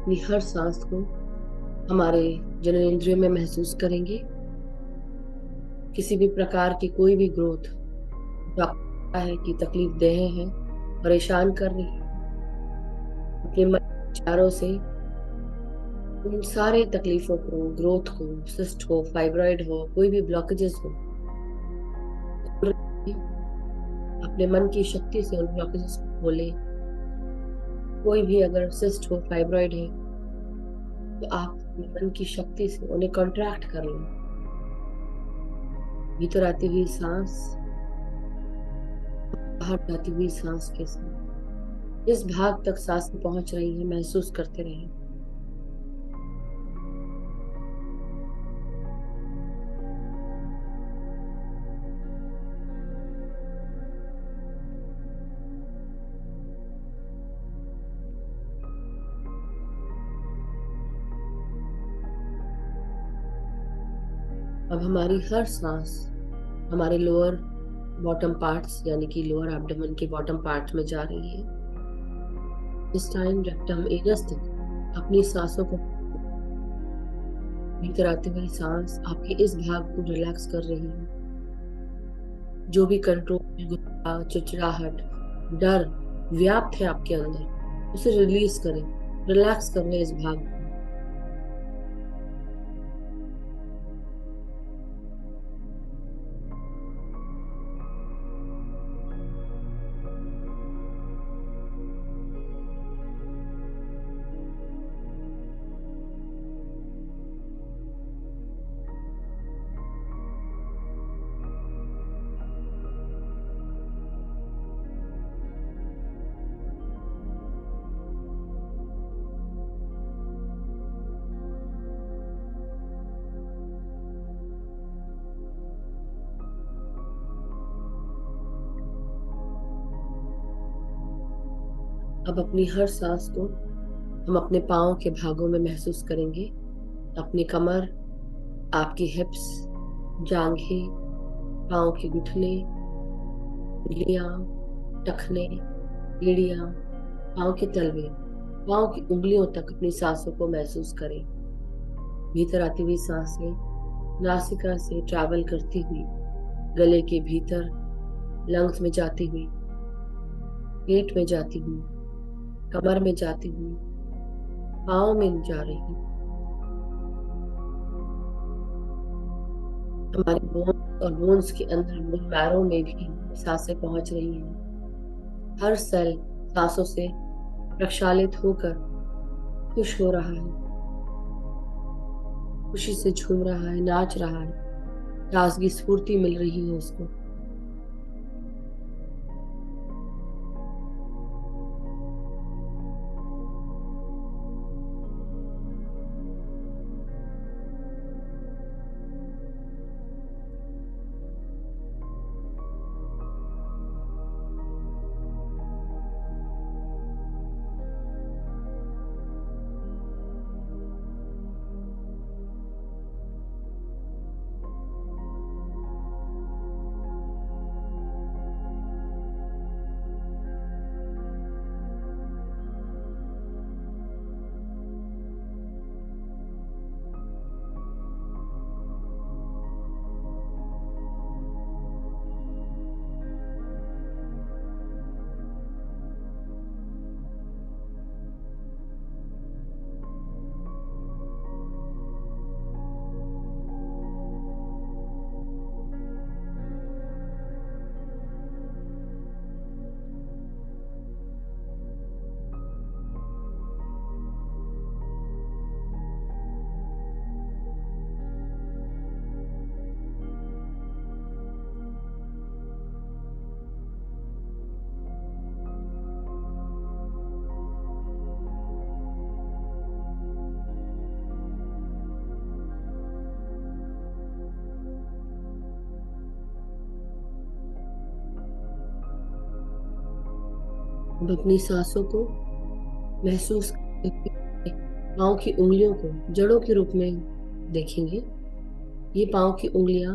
अपनी हर सांस को हमारे जननेंद्रियों में महसूस करेंगे। किसी भी प्रकार की कोई भी ग्रोथ जो आपको लगता है कि तकलीफ देह है, परेशान कर रही है, अपने मन के विचारों से उन सारे तकलीफों को, ग्रोथ को, सिस्ट हो, फाइब्रॉइड हो, कोई भी ब्लॉकेजेस हो, अपने मन की शक्ति से उन ब्लॉकेजेस को खोलें। कोई भी अगर सिस्ट हो, फाइब्रॉइड है, तो आप अपने मन की शक्ति से उन्हें कॉन्ट्रैक्ट कर लें। भीतर आती हुई सांस, बाहर जाती हुई सांस के साथ इस भाग तक सांस पहुंच रही है, महसूस करते रहें। अब हमारी हर सांस हमारे लोअर बॉटम पार्ट्स यानी कि लोअर एब्डोमेन के बॉटम पार्ट में जा रही है। इस टाइम रेक्टम एनस तक अपनी सांसों को भीतर आती हुई सांस आपके इस भाग को रिलैक्स कर रही है। जो भी कंट्रोल, गुस्सा, चिड़चिड़ाहट, डर व्याप्त है आपके अंदर, उसे रिलीज करें, रिलैक्स करें इस भाग को। अब अपनी हर सांस को हम अपने पाँव के भागों में महसूस करेंगे। अपनी कमर, आपकी हिप्स, जांघें, पाँव के घुटने, उंगलियां, टखने, एड़ियां, पाँव के तलवे, पाँव की उंगलियों तक अपनी सांसों को महसूस करें। भीतर आती हुई सांसें नासिका से ट्रैवल करती हुई गले के भीतर लंग्स में जाती हुई, पेट में जाती हुई, कमर में जाती हुई, पाँव में जा रही, हमारे बोन्स और बोन्स के अंदर बोन मैरो में भी सांसें पहुंच रही हैं। हर सेल सांसों से प्रक्षालित होकर खुश हो रहा है, खुशी से झूम रहा है, नाच रहा है, ताजगी स्फूर्ति मिल रही है उसको। अब अपनी सांसों को महसूस करके पाँव की उंगलियों को जड़ों के रूप में देखेंगे। ये पाँव की उंगलियां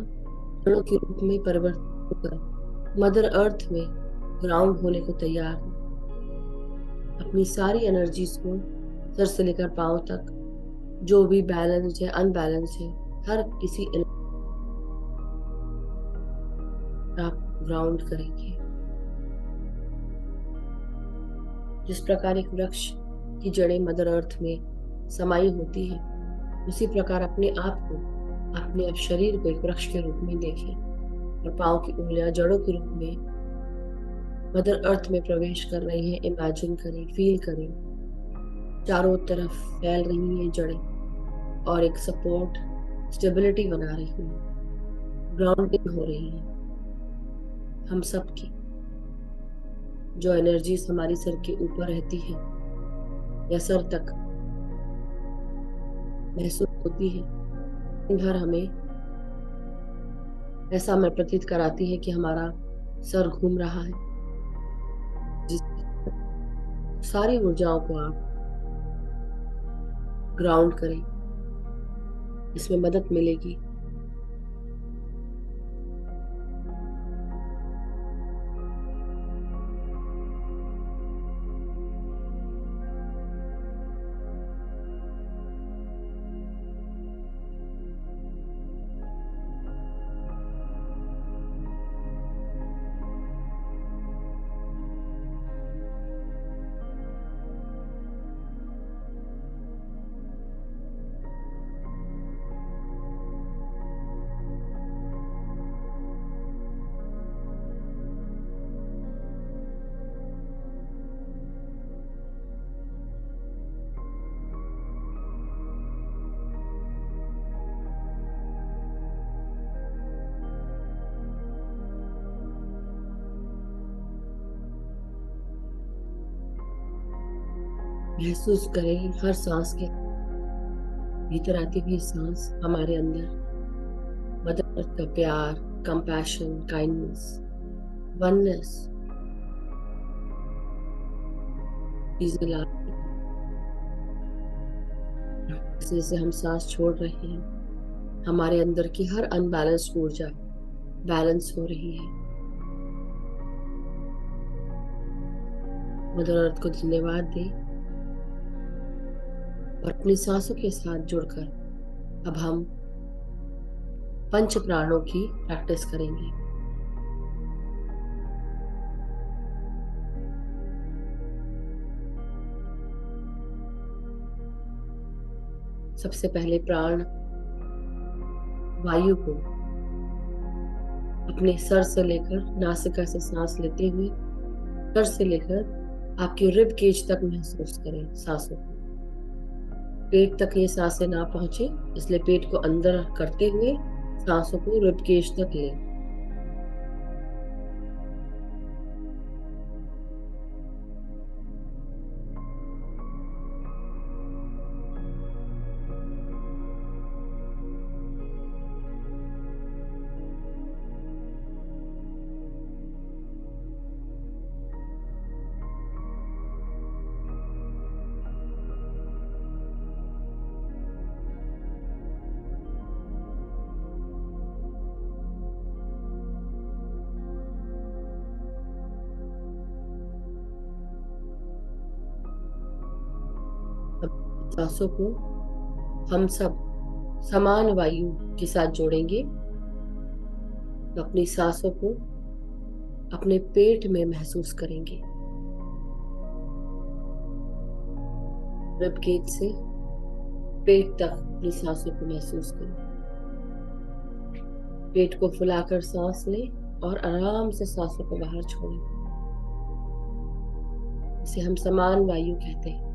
जड़ों के रूप में परिवर्तित होकर मदर अर्थ में ग्राउंड होने को तैयार है। अपनी सारी एनर्जीज को सर से लेकर पाँव तक, जो भी बैलेंस है, अनबैलेंस है, हर किसी आप ग्राउंड करेंगे। जिस प्रकार एक वृक्ष की जड़ें मदर अर्थ में समाई होती है, उसी प्रकार अपने आप को, अपने आप शरीर को एक वृक्ष के रूप में देखें और पाँव की उंगलियां जड़ों के रूप में मदर अर्थ में प्रवेश कर रही हैं। इमेजिन करें, फील करें, चारों तरफ फैल रही हैं जड़ें और एक सपोर्ट, स्टेबिलिटी बना रही है, ग्राउंडिंग हो रही है। हम सब की जो एनर्जीज हमारी सर के ऊपर रहती है या सर तक महसूस होती है, दिन भर हमें ऐसा में प्रतीत कराती है कि हमारा सर घूम रहा है। जिस सारी ऊर्जाओं को आप ग्राउंड करें, इसमें मदद मिलेगी। महसूस करें हर सांस के भीतर आती हुई सांस हमारे अंदर मदर अर्थ का प्यार, कंपैशन, काइंडनेस, वननेस चीजें ला, जैसे जैसे हम सांस छोड़ रहे हैं, हमारे अंदर की हर अनबैलेंस्ड ऊर्जा बैलेंस हो रही है। मदर अर्थ को धन्यवाद दें और अपनी सांसों के साथ जुड़कर अब हम पंच प्राणों की प्रैक्टिस करेंगे। सबसे पहले प्राण वायु को अपने सर से लेकर नासिका से सांस लेते हुए सर से लेकर आपके रिब केज तक महसूस करें सांसों को। पेट तक ये सांसें ना पहुंचे, इसलिए पेट को अंदर करते हुए सांसों को रिब केज तक लें। सांसों को हम सब समान वायु के साथ जोड़ेंगे। तो अपनी सांसों को अपने पेट में महसूस करेंगे। रिब केज से पेट तक अपनी सांसों को महसूस करें। पेट को फुलाकर सांस लें और आराम से सांसों को बाहर छोड़ें। इसे हम समान वायु कहते हैं।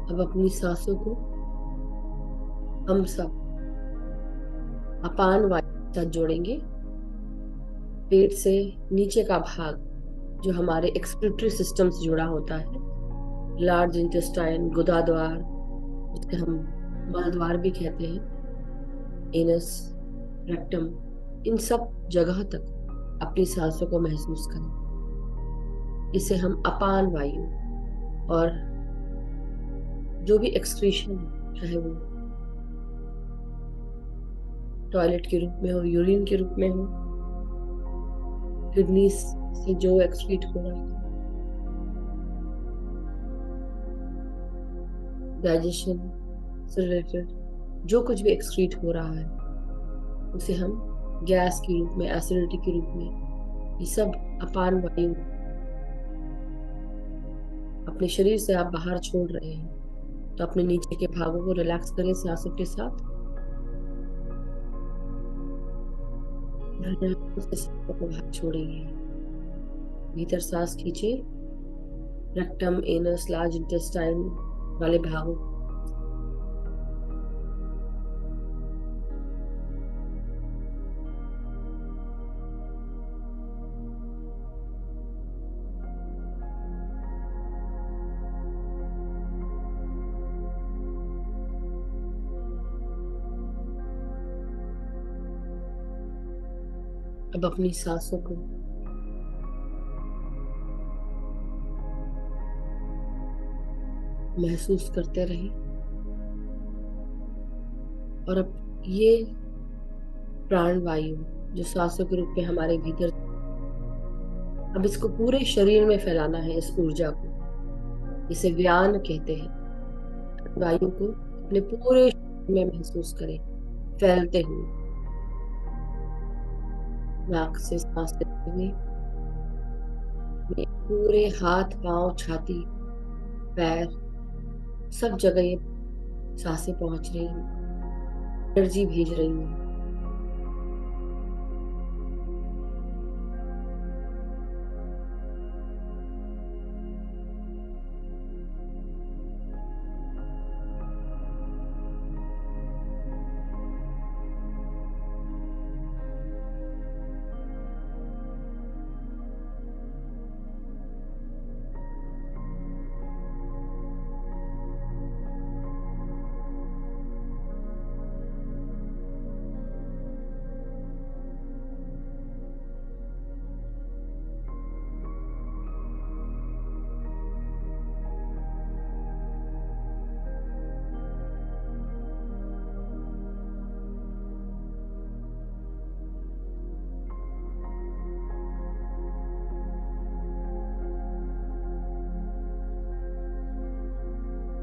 अब अपनी सांसों को हम सब अपान वायु के साथ जोड़ेंगे। पेट से नीचे का भाग जो हमारे एक्सक्रीटरी सिस्टम से जुड़ा होता है, लार्ज इंटेस्टाइन, गुदा द्वार, जिसे हम मल द्वार भी कहते हैं, एनस, रेक्टम, इन सब जगह तक अपनी सांसों को महसूस करें। इसे हम अपान वायु और जो भी एक्सक्रीशन है, चाहे वो टॉयलेट के रूप में हो, यूरिन के रूप में हो, किडनी से जो एक्सक्रीट हो रहा है, डाइजेशन से रिलेटेड जो कुछ भी एक्सक्रीट हो रहा है, उसे हम गैस के रूप में, एसिडिटी के रूप में, ये सब अपान वायु अपने शरीर से आप बाहर छोड़ रहे हैं। तो अपने नीचे के भागों को रिलैक्स करें सांसों के साथ। सांसों को बाहर छोड़ेंगे। भीतर सांस खींचे, रेक्टम, एनस, लार्ज इंटेस्टाइन वाले भागों। अब अपनी सांसों को महसूस करते रहें। और अब ये प्राण वायु जो सांसों के रूप में हमारे भीतर, अब इसको पूरे शरीर में फैलाना है, इस ऊर्जा को। इसे व्यान कहते हैं। वायु को अपने पूरे शरीर में महसूस करें फैलते हुए। नाक से सांस लेते हुए ये पूरे हाथ, पांव, छाती, पैर, सब जगह ये सांसें पहुंच रही हैं, एनर्जी भेज रही हैं।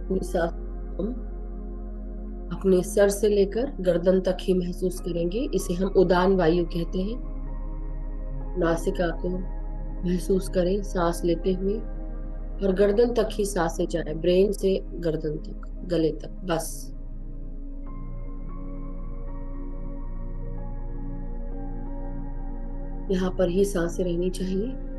पूरी सांस हम अपने सर से लेकर गर्दन तक ही महसूस करेंगे। इसे हम उदान वायु कहते हैं। नासिका को महसूस करें सांस लेते हुए, और गर्दन तक ही सांसें जाए, ब्रेन से गर्दन तक, गले तक, बस। यहाँ पर ही सांसें रहनी चाहिए।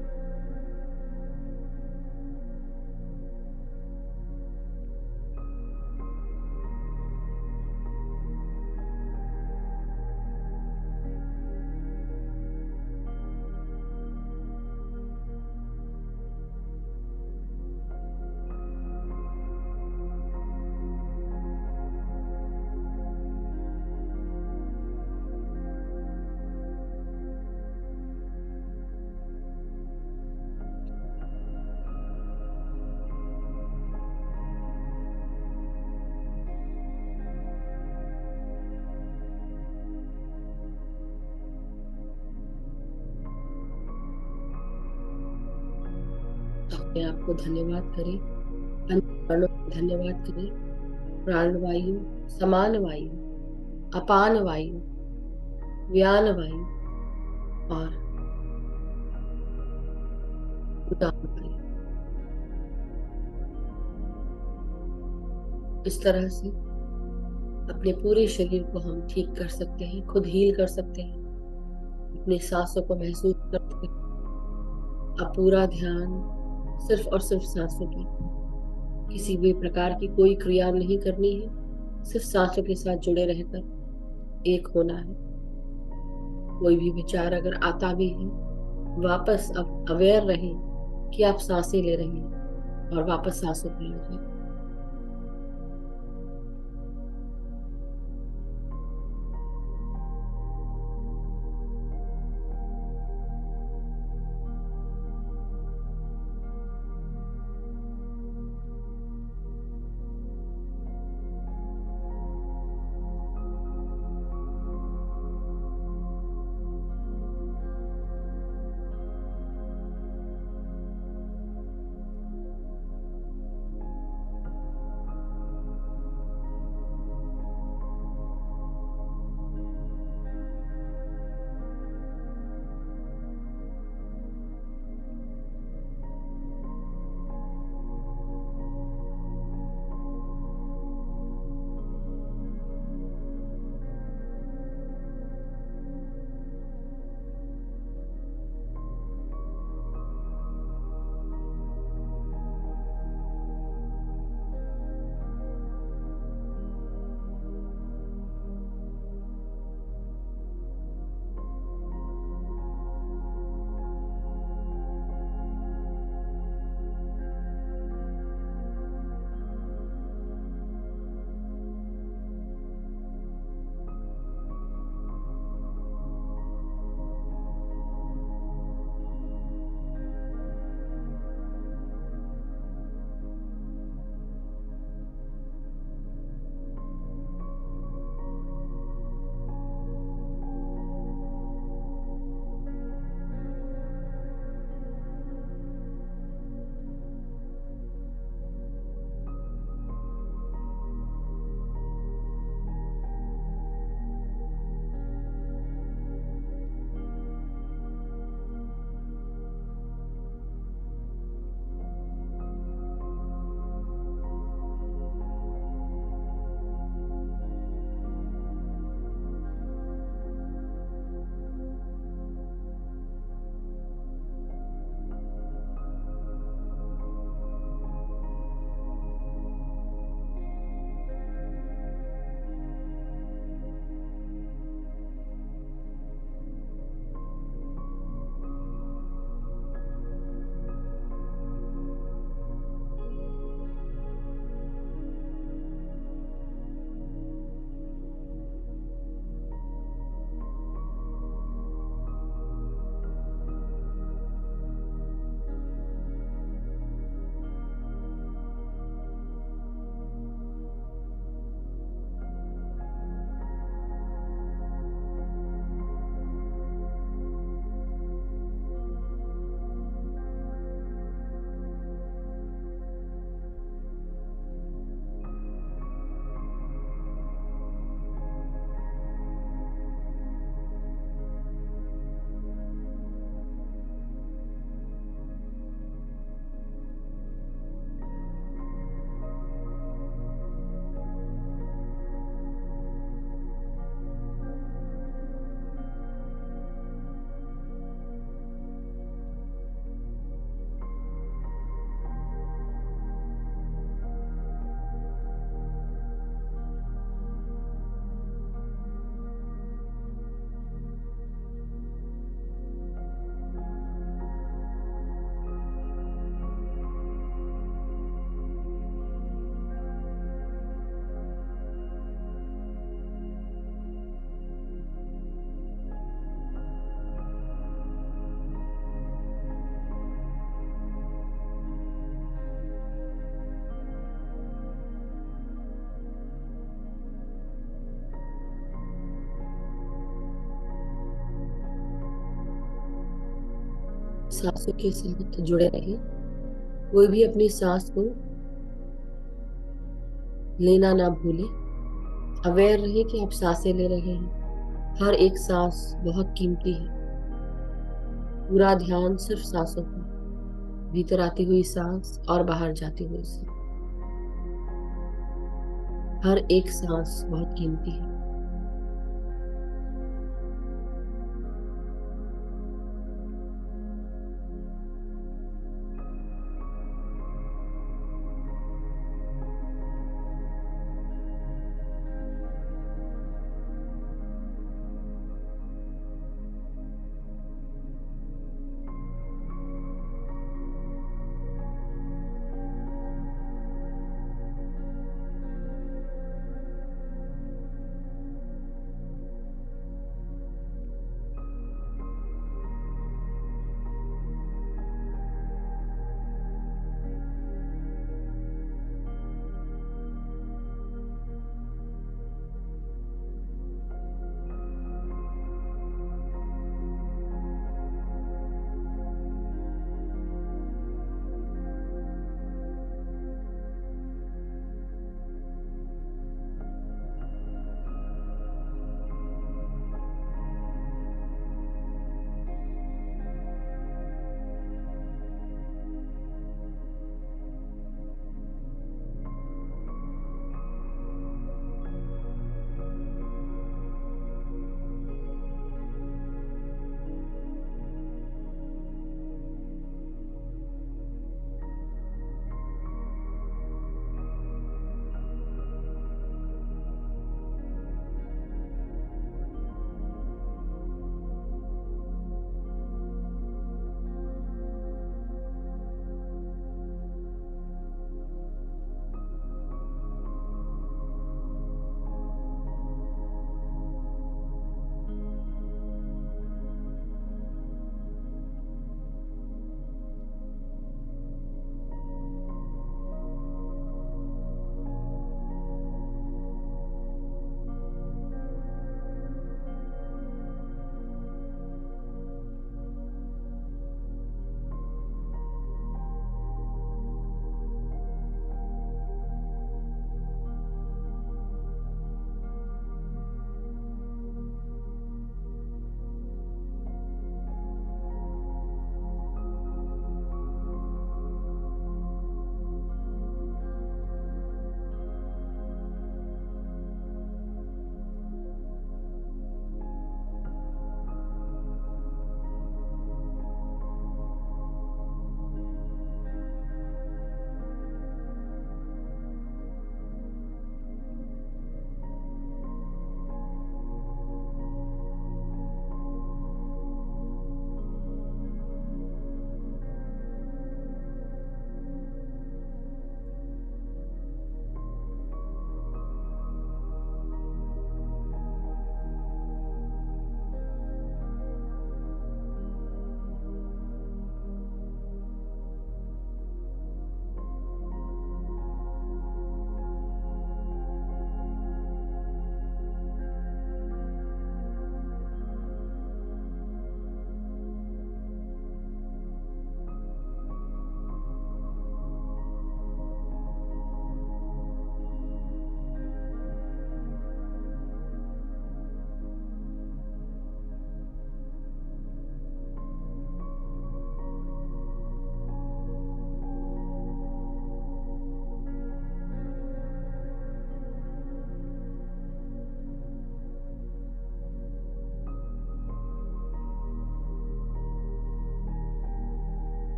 अपने आप को धन्यवाद करें, अन्य प्राणों को धन्यवाद करें। प्राण वायु, समान वायु, अपान वायु, व्यान वायु और उदान वायु। इस तरह से अपने पूरे शरीर को हम ठीक कर सकते हैं, खुद हील कर सकते हैं, अपनी सांसों को महसूस कर सकते हैं। अब पूरा ध्यान सिर्फ और सिर्फ सांसों की, किसी भी प्रकार की कोई क्रिया नहीं करनी है, सिर्फ सांसों के साथ जुड़े रहकर एक होना है। कोई भी विचार अगर आता भी है, वापस अब अवेयर रहें कि आप सांसें ले रहे हैं, और वापस सांसों पर आ जाए। सांसों के साथ जुड़े रहे। कोई भी अपनी सांस को लेना ना भूले। अवेयर रहे कि आप सांसें ले रहे हैं। हर एक सांस बहुत कीमती है। पूरा ध्यान सिर्फ सांसों पर, भीतर आती हुई सांस और बाहर जाती हुई सांस। हर एक सांस बहुत कीमती है।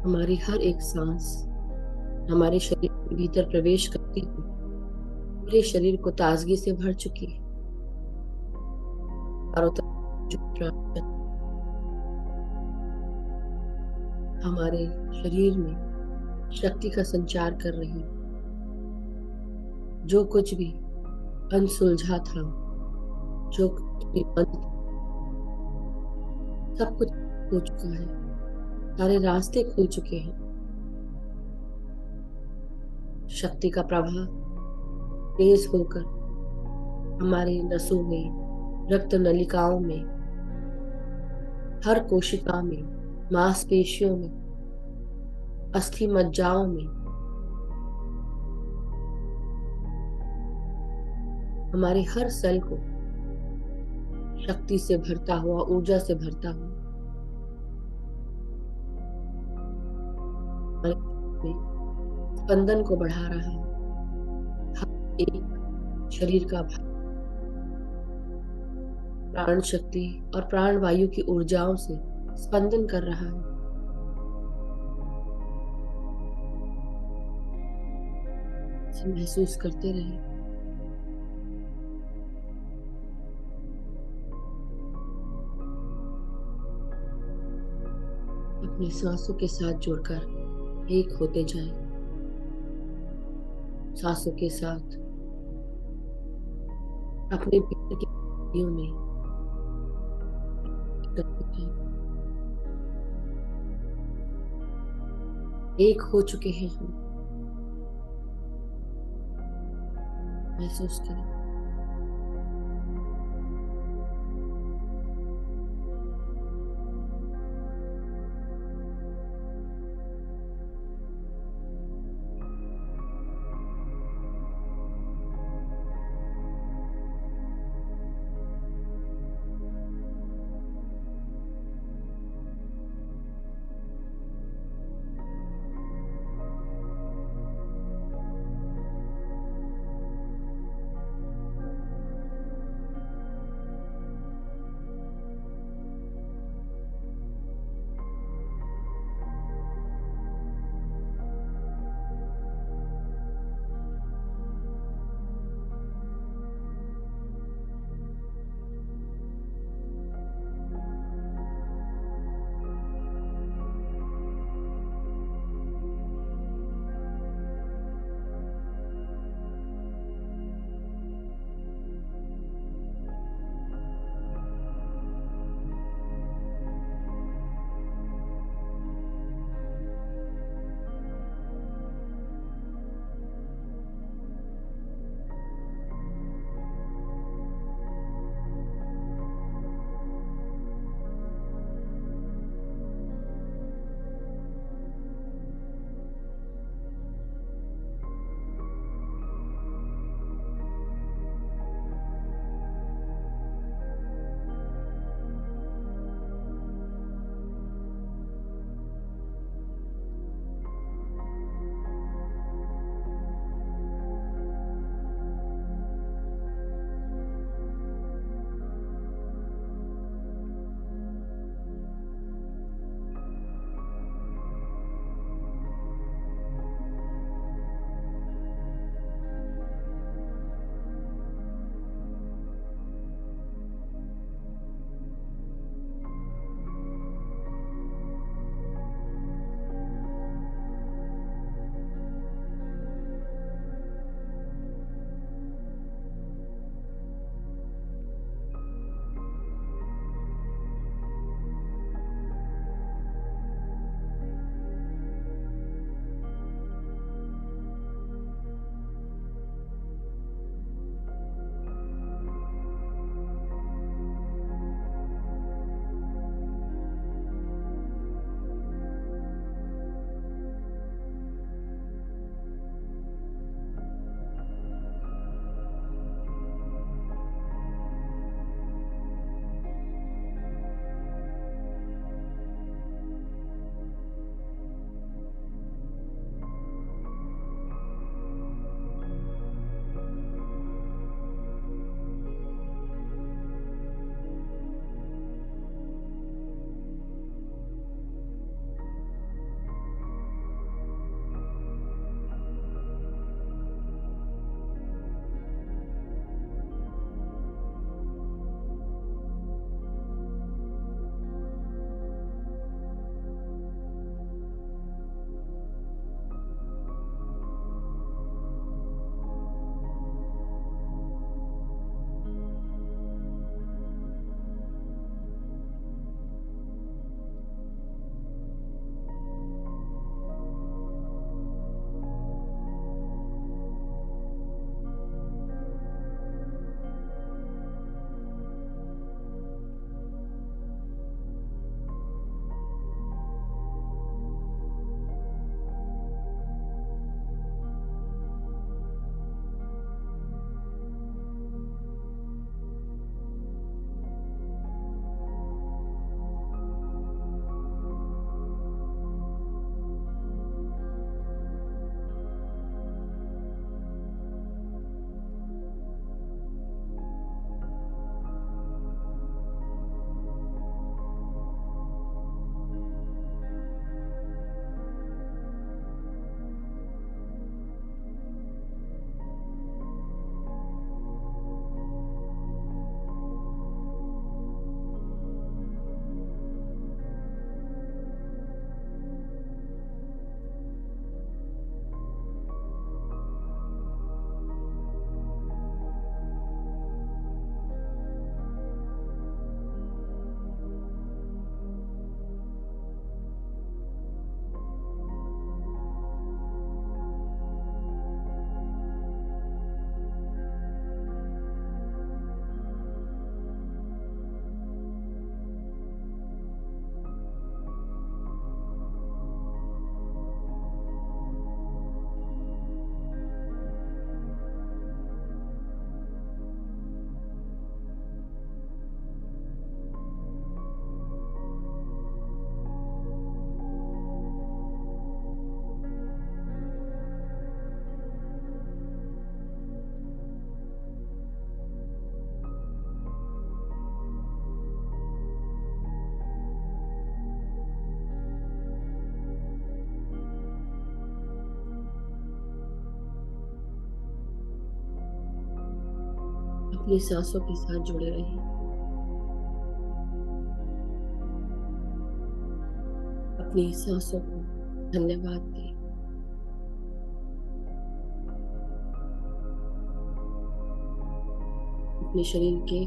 हमारी हर एक सांस हमारे शरीर के भीतर प्रवेश करती हुई पूरे शरीर को ताजगी से भर चुकी है। चारों तरफ जो प्राण हमारे शरीर में शक्ति का संचार कर रही है। जो कुछ भी अनसुलझा था, जो कुछ भी बंद था, सब कुछ हो चुका है। सारे रास्ते खुल चुके हैं। शक्ति का प्रवाह तेज होकर हमारी नसों में, रक्त नलिकाओं में, हर कोशिका में, मांसपेशियों में, अस्थि मज्जाओं में, हमारे हर सेल को शक्ति से भरता हुआ, ऊर्जा से भरता हुआ हमारे में स्पंदन को बढ़ा रहा है। हर एक शरीर का भाग प्राण शक्ति और प्राण वायु की ऊर्जाओं से स्पंदन कर रहा है। इसे महसूस करते रहे। अपनी सांसों के साथ जुड़कर एक होते जाएं। सांसों के साथ अपने भीतर की हड्डियों में करते जाएं। एक हो चुके हैं हम। महसूस करें। अपनी सांसों के साथ जुड़े रहिए। अपनी सांसों को धन्यवाद दें। अपने शरीर के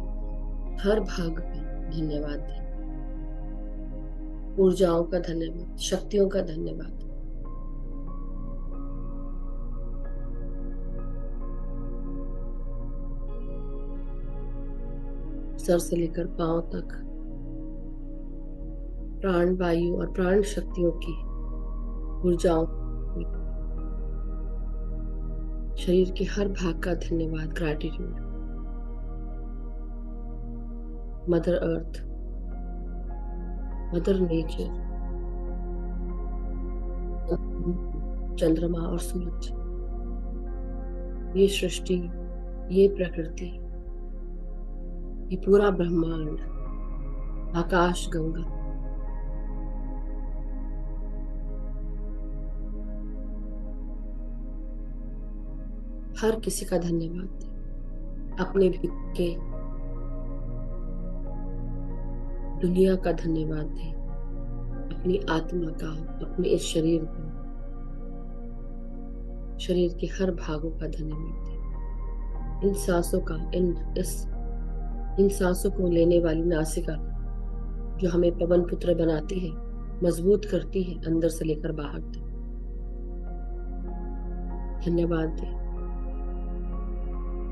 हर भाग का धन्यवाद दें। ऊर्जाओं का धन्यवाद, शक्तियों का धन्यवाद। सर से लेकर पांव तक प्राण वायु और प्राण शक्तियों की ऊर्जाओं, शरीर के हर भाग का धन्यवाद, gratitude. Mother earth, mother nature, चंद्रमा और सूरज, ये सृष्टि, ये प्रकृति, ये पूरा ब्रह्मांड, आकाश गंगा, हर किसी का धन्यवाद दें। अपने भीतर के दुनिया का धन्यवाद दें, अपनी आत्मा का, अपने इस शरीर का, शरीर के हर भागों का धन्यवाद दें। इन सांसों का, इन सांसों को लेने वाली नासिका जो हमें पवन पुत्र बनाती है, मजबूत करती है अंदर से लेकर बाहर तक, धन्यवाद दें।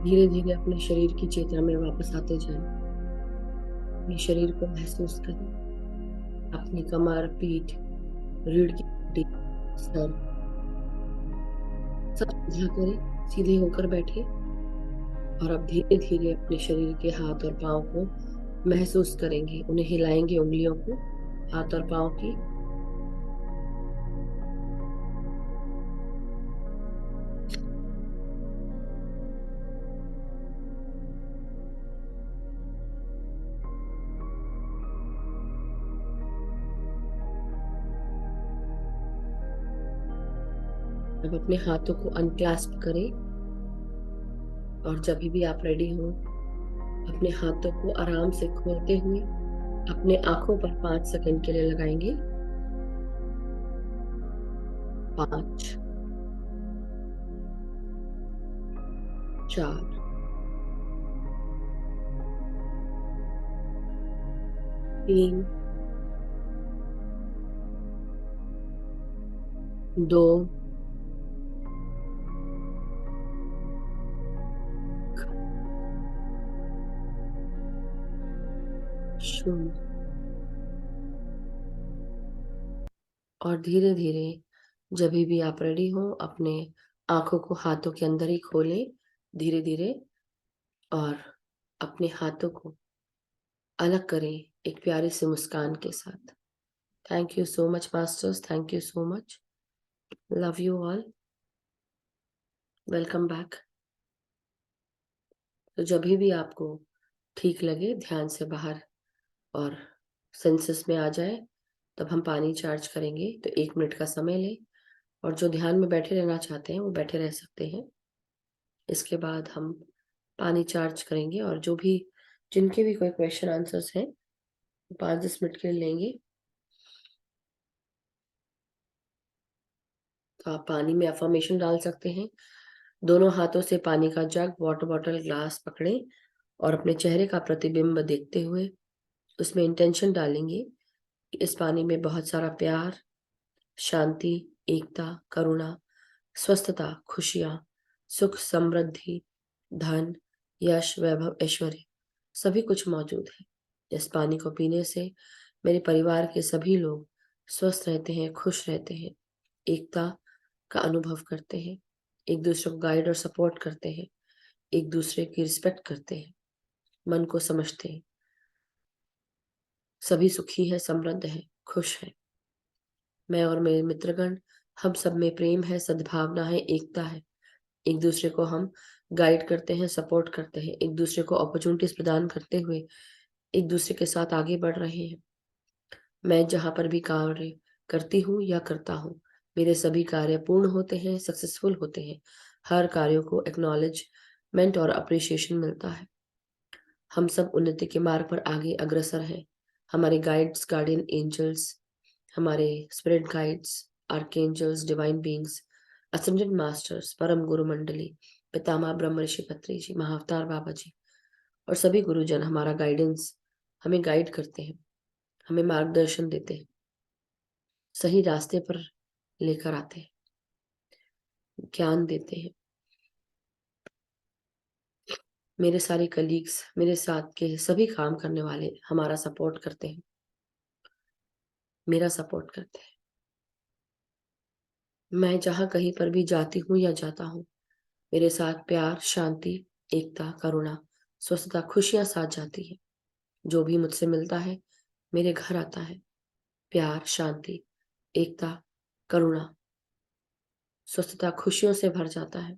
धीरे धीरे अपने शरीर की चेतना में वापस आते जाएं। अपने शरीर को महसूस करें। अपनी कमर, पीठ, रीढ़ की हड्डी, सर, सब सीधा करें, सीधे होकर बैठे और अब धीरे धीरे अपने शरीर के हाथ और पांव को महसूस करेंगे। उन्हें हिलाएंगे, उंगलियों को, हाथ और पांव की। अब अपने हाथों को अनक्लास्प करें और जब भी आप रेडी हो, अपने हाथों को आराम से खोलते हुए अपने आंखों पर 5 सेकंड के लिए लगाएंगे। 5, 4, 3, 2, 0। और धीरे धीरे जब भी आप रेडी हो, अपने आंखों को हाथों के अंदर ही खोलें धीरे धीरे और अपने हाथों को अलग करें एक प्यारी सी मुस्कान के साथ। Thank you so much masters, thank you so much, love you all, welcome back. तो जब भी आपको ठीक लगे, ध्यान से बाहर और सेंसेस में आ जाए, तब हम पानी चार्ज करेंगे। तो 1 मिनट का समय लें और जो ध्यान में बैठे रहना चाहते हैं वो बैठे रह सकते हैं। इसके बाद हम पानी चार्ज करेंगे और जो भी जिनके भी कोई क्वेश्चन आंसर्स हैं 5-10 मिनट के लिए लेंगे। तो आप पानी में अफर्मेशन डाल सकते हैं। दोनों हाथों से पानी का जग, वाटर बॉटल, ग्लास पकड़ें और अपने चेहरे का प्रतिबिंब देखते हुए उसमें इंटेंशन डालेंगे कि इस पानी में बहुत सारा प्यार, शांति, एकता, करुणा, स्वस्थता, खुशियां, सुख, समृद्धि, धन, यश, वैभव, ऐश्वर्य सभी कुछ मौजूद है। इस पानी को पीने से मेरे परिवार के सभी लोग स्वस्थ रहते हैं, खुश रहते हैं, एकता का अनुभव करते हैं, एक दूसरे को गाइड और सपोर्ट करते हैं, एक दूसरे की रिस्पेक्ट करते हैं, मन को समझते हैं, सभी सुखी है, समृद्ध है, खुश है। मैं और मेरे मित्रगण, हम सब में प्रेम है, सद्भावना है, एकता है। एक दूसरे को हम गाइड करते हैं, सपोर्ट करते हैं, एक दूसरे को अपॉर्चुनिटीज प्रदान करते हुए एक दूसरे के साथ आगे बढ़ रहे हैं। मैं जहां पर भी कार्य करती हूँ या करता हूँ, मेरे सभी कार्य पूर्ण होते हैं, सक्सेसफुल होते हैं। हर कार्यों को एक्नॉलेजमेंट और अप्रिसिएशन मिलता है। हम सब उन्नति के मार्ग पर आगे अग्रसर हैं। हमारे गाइड्स, गार्डियन एंजल्स, हमारे spirit guides, archangels, divine beings, ascended masters, परम गुरु मंडली, पितामह ब्रह्म ऋषि पत्री जी, महाअवतार बाबा जी और सभी गुरुजन हमारा गाइडेंस हमें गाइड करते हैं, हमें मार्गदर्शन देते हैं, सही रास्ते पर लेकर आते हैं, ज्ञान देते हैं। मेरे सारे कलीग्स, मेरे साथ के सभी काम करने वाले हमारा सपोर्ट करते हैं, मेरा सपोर्ट करते हैं। मैं जहां कहीं पर भी जाती हूँ या जाता हूँ, मेरे साथ प्यार, शांति, एकता, करुणा, स्वस्थता, खुशियां साथ जाती है। जो भी मुझसे मिलता है मेरे घर आता है, प्यार, शांति, एकता, करुणा, स्वस्थता, खुशियों से भर जाता है।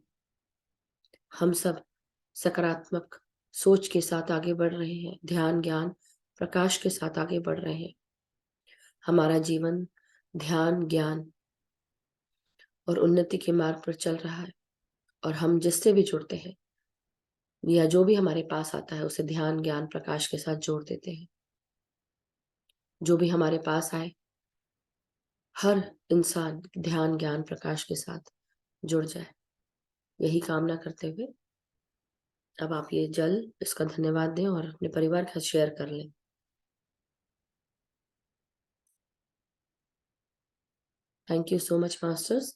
हम सब सकारात्मक सोच के साथ आगे बढ़ रहे हैं, ध्यान, ज्ञान, प्रकाश के साथ आगे बढ़ रहे हैं। हमारा जीवन ध्यान, ज्ञान और उन्नति के मार्ग पर चल रहा है और हम जिससे भी जुड़ते हैं या जो भी हमारे पास आता है उसे ध्यान, ज्ञान, प्रकाश के साथ जोड़ देते हैं। जो भी हमारे पास आए, हर इंसान ध्यान, ज्ञान, प्रकाश के साथ जुड़ जाए, यही कामना करते हुए अब आप ये जल, इसका धन्यवाद दें और अपने परिवार के साथ शेयर कर लें। Thank you so much masters.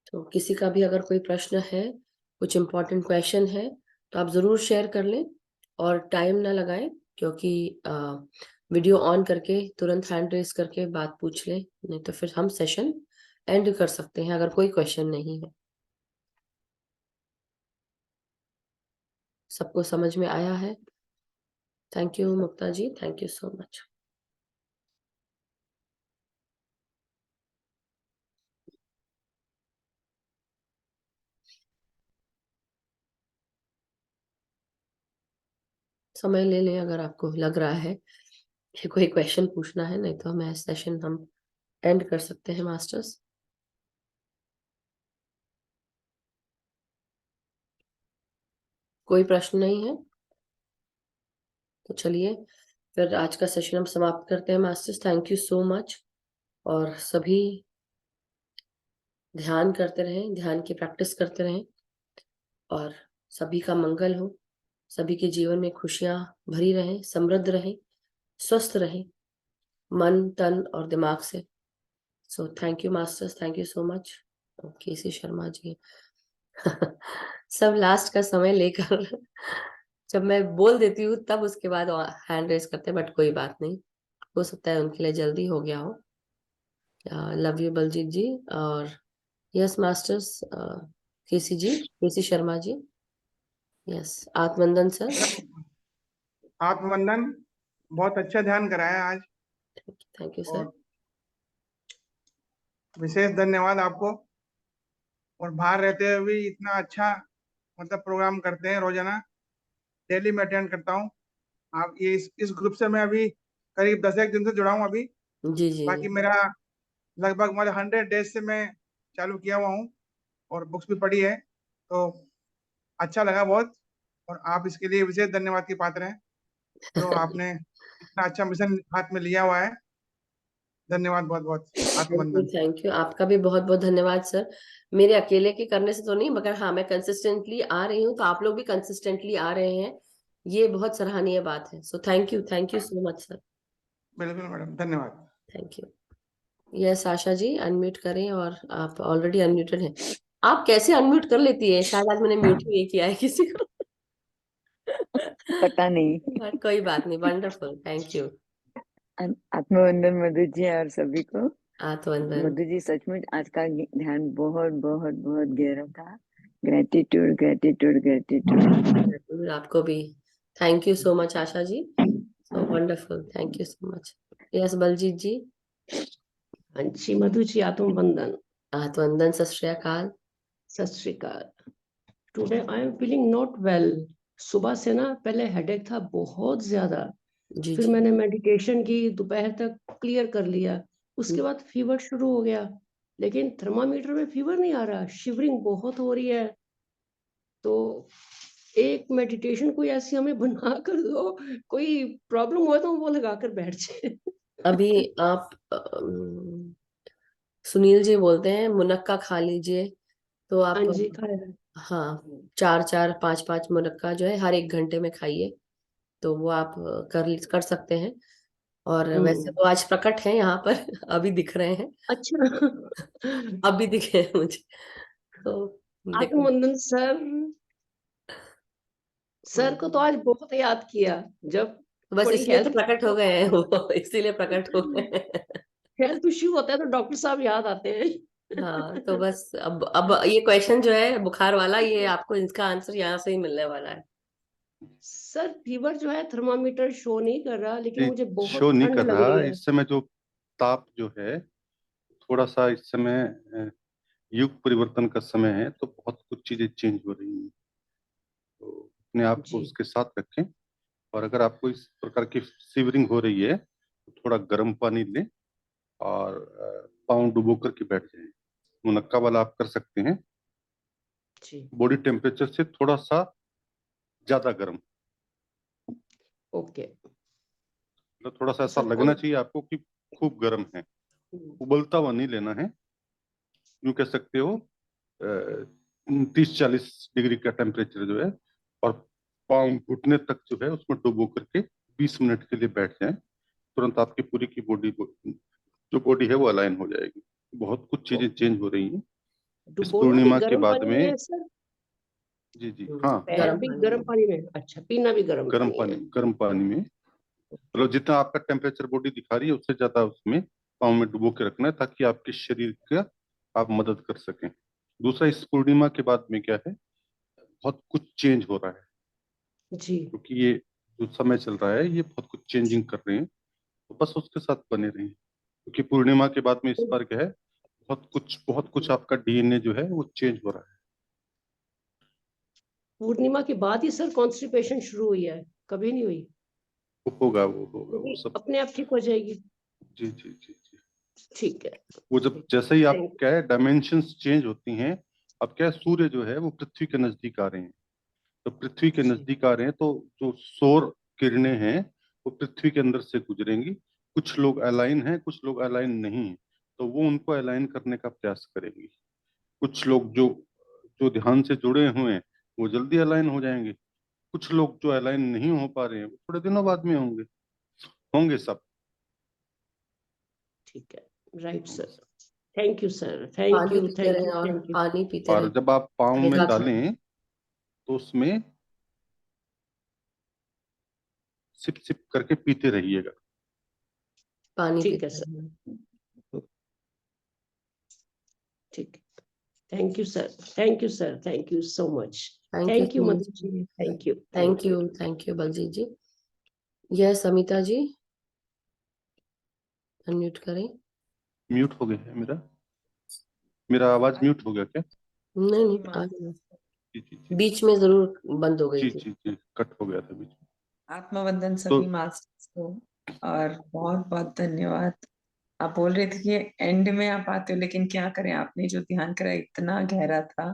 तो किसी का भी अगर कोई प्रश्न है, कुछ इम्पोर्टेंट क्वेश्चन है, तो आप जरूर शेयर कर लें और टाइम ना लगाएं, क्योंकि वीडियो ऑन करके तुरंत हैंड रेस करके बात पूछ लें, नहीं तो फिर हम सेशन एंड कर सकते हैं अगर कोई क्वेश्चन नहीं है। सबको समझ में आया है? Thank you Mukta ji, thank you so much. समय ले लें अगर आपको लग रहा है कि कोई क्वेश्चन पूछना है, नहीं तो हमें सेशन हम एंड कर सकते हैं मास्टर्स। कोई प्रश्न नहीं है तो चलिए फिर आज का सेशन हम समाप्त करते हैं masters. Thank you so much और सभी ध्यान करते रहें, ध्यान की प्रैक्टिस करते रहें और सभी का मंगल हो, सभी के जीवन में खुशियां भरी रहें, समृद्ध रहें, स्वस्थ रहें मन, तन और दिमाग से। So thank you masters, thank you so much. K C Sharma ji सब लास्ट का समय लेकर जब मैं बोल देती हूँ तब उसके बाद हैंड रेस करते हैं, बट कोई बात नहीं, हो सकता है उनके लिए जल्दी हो गया हो। लव यू बलजीत जी और यस मास्टर्स, केसी शर्मा जी, यस आत्मवंदन सर। आत्मवंदन, बहुत अच्छा ध्यान कराया आज थैंक यू सर। और विशेष धन्यवाद आपको। और बाहर रहते हुए भी इतना अच्छा मतलब प्रोग्राम करते हैं, रोजाना डेली मैं अटेंड करता हूँ। आप ये इस ग्रुप से मैं अभी करीब 10 दिन से जुड़ा हूँ अभी। जी जी बाकी मेरा लगभग मतलब 100 डेज से मैं चालू किया हुआ हूँ और बुक्स भी पढ़ी है, तो अच्छा लगा बहुत। और आप इसके लिए विशेष धन्यवाद के पात्र हैं, जो आपने इतना अच्छा मिशन हाथ में लिया हुआ है। धन्यवाद बहुत बहुत। आत्मवंदन। थैंक यू, आपका भी बहुत बहुत धन्यवाद सर। मेरे अकेले के करने से तो नहीं, मगर हाँ मैं कंसिस्टेंटली आ रही हूँ तो आप लोग भी कंसिस्टेंटली आ रहे हैं, ये बहुत सराहनीय बात है। So thank you so much sir. बिल्कुल मैडम, धन्यवाद। Thank you. Yes Asha ji unmute करें और आप ऑलरेडी अनम्यूटेड हैं। आप कैसे अनम्यूट कर लेती है? शायद आज मैंने म्यूट ही नहीं किया है किसी को। पता नहीं। बट कोई बात नहीं, wonderful, thank you. आत्मवंदन Madhu ji और सभी को। आत्मवंदन। मधु जी सचमुच आज का ध्यान बहुत बहुत बहुत गहरा था। Gratitude gratitude gratitude. आपको भी thank you so much Asha ji, so wonderful, thank you so much. Yes Baljeet ji. हाँ जी मधु जी, आत्मवंदन। आत्मवंदन, सत श्री अकाल। सत श्री अकाल। Today I am feeling not well. सुबह से ना पहले हेडेक था बहुत ज्यादा, जी फिर जी मैंने मेडिटेशन की, दोपहर तक क्लियर कर लिया, उसके बाद फीवर शुरू हो गया। लेकिन थर्मामीटर में फीवर नहीं आ रहा, शिवरिंग बहुत हो रही है। तो एक मेडिटेशन कोई ऐसी हमें बना कर दो, कोई प्रॉब्लम हो तो वो लगा कर बैठ जाए। अभी आप सुनील जी बोलते हैं मुनक्का खा लीजिए, तो आप हाँ जी, खाया है। हाँ 4-4 5-5 मुनक्का जो है हर 1 घंटे में खाइए, तो वो आप कर सकते हैं। और वैसे तो आज प्रकट है यहाँ पर अभी दिख रहे हैं, अच्छा। अभी दिखे हैं मुझे, तो देखो आत्मवंदन सर, सर को तो आज बहुत याद किया जब बस थोड़ी इसलिए तो हेल्थ प्रकट हो गए हैं वो, इसीलिए प्रकट हो गए हैं। हेल्थ इश्यू होता है तो डॉक्टर साहब याद आते हैं। हाँ तो बस अब ये क्वेश्चन जो है बुखार वाला, ये आपको इसका आंसर यहाँ से ही मिलने वाला है। सर फीवर जो है थर्मामीटर शो नहीं कर रहा, लेकिन जी, मुझे बहुत शो नहीं ठंड कर लग रहा रही है। इस समय। जो ताप जो है थोड़ा सा इस समय युग परिवर्तन का समय है, तो बहुत कुछ चीजें चेंज हो रही हैं, तो अपने आप को जी उसके साथ रखें। और अगर आपको इस प्रकार की सीवरिंग हो रही है तो थोड़ा गर्म पानी लें और पाँव डुबो करके बैठ जाएं। मुनक्का वाला आप कर सकते हैं, जी बॉडी टेम्परेचर से थोड़ा सा ज्यादा गर्म, ओके। मतलब थोड़ा सा ऐसा सर लगना चाहिए आपको कि खूब गर्म है, उबलता हुआ नहीं लेना है। यूं कह सकते हो 30-40 डिग्री का टेम्परेचर जो है, और पाँव घुटने तक जो है उसमें डुबो करके 20 मिनट के लिए बैठ जाएं। तुरंत आपकी पूरी की बॉडी, जो बॉडी है वो अलाइन हो जाएगी। बहुत कुछ चीजें चेंज हो रही हैं इस डुबोना भी पूर्णिमा के गर्म बाद पानी में में। है सर? जी जी हाँ, पैर गर्म भी पानी गर्म में। पानी में, अच्छा पीना भी गर्म गर्म पानी पानी, है। गर्म पानी में, मतलब जितना आपका टेम्परेचर बॉडी दिखा रही है उससे ज्यादा उसमें पाँव में डुबो के रखना है, ताकि आपके शरीर का आप मदद कर सकें। दूसरा, इस पूर्णिमा के बाद में क्या है, बहुत कुछ चेंज हो रहा है, जी क्योंकि ये जो समय चल रहा है ये बहुत कुछ चेंजिंग कर रहे हैं, तो बस उसके साथ बने रहें। क्योंकि पूर्णिमा के बाद में इस बार क्या है, बहुत कुछ आपका डीएनए जो है वो चेंज हो रहा है। पूर्णिमा के बाद ही सर कॉन्स्टिपेशन शुरू हुई है, कभी नहीं हुई? वो होगा, वो होगा, वो क्योंकि सब। अपने आप ठीक हो जाएगी। जी जी जी जी। ठीक है। वो जब जैसे ही आप थैंक क्या है डायमेंशंस चेंज होती हैं, अब क्या है, सूर्य जो है वो पृथ्वी के नजदीक आ रहे हैं। तो पृथ्वी के जी नजदीक आ रहे हैं तो जो सौर किरणें हैं वो पृथ्वी के अंदर से गुजरेंगी। कुछ लोग अलाइन हैं, कुछ लोग अलाइन नहीं हैं, तो वो उनको अलाइन करने का प्रयास करेंगी। कुछ लोग जो जो ध्यान से जुड़े हुए हैं वो जल्दी अलाइन हो जाएंगे। कुछ लोग जो अलाइन नहीं हो पा रहे हैं वो थोड़े दिनों बाद में होंगे, होंगे सब। ठीक है, right sir. Thank you sir, thank पानी यू, पीते थैंक रहे यू, और थैंक यू। पानी पीते और रहे, जब आप पाँव में लगातार डालें तो उसमें सिप सिप करके पीते रहिएगा। पानी ठीक है पीते सर, रहे। ठीक है। Thank you sir, thank you sir, thank you so much. Thank you thank you Sunil Madhu ji, ji, thank you, thank thank you. You, thank you Baljeet ji. Yes Amita ji, unmute करें। म्यूट हो गया है मेरा, मेरा आवाज म्यूट हो गया क्या? नहीं नहीं आ गया। जी जी जी बीच में जरूर बंद हो गई जी थी। जी जी, कट हो गया था बीच में। आत्मवंदन तो सभी मास्टर्स को, और बहुत बहुत धन्यवाद। आप बोल रहे थे कि एंड में आप आते हो, लेकिन क्या करें, आपने जो ध्यान कराया इतना गहरा था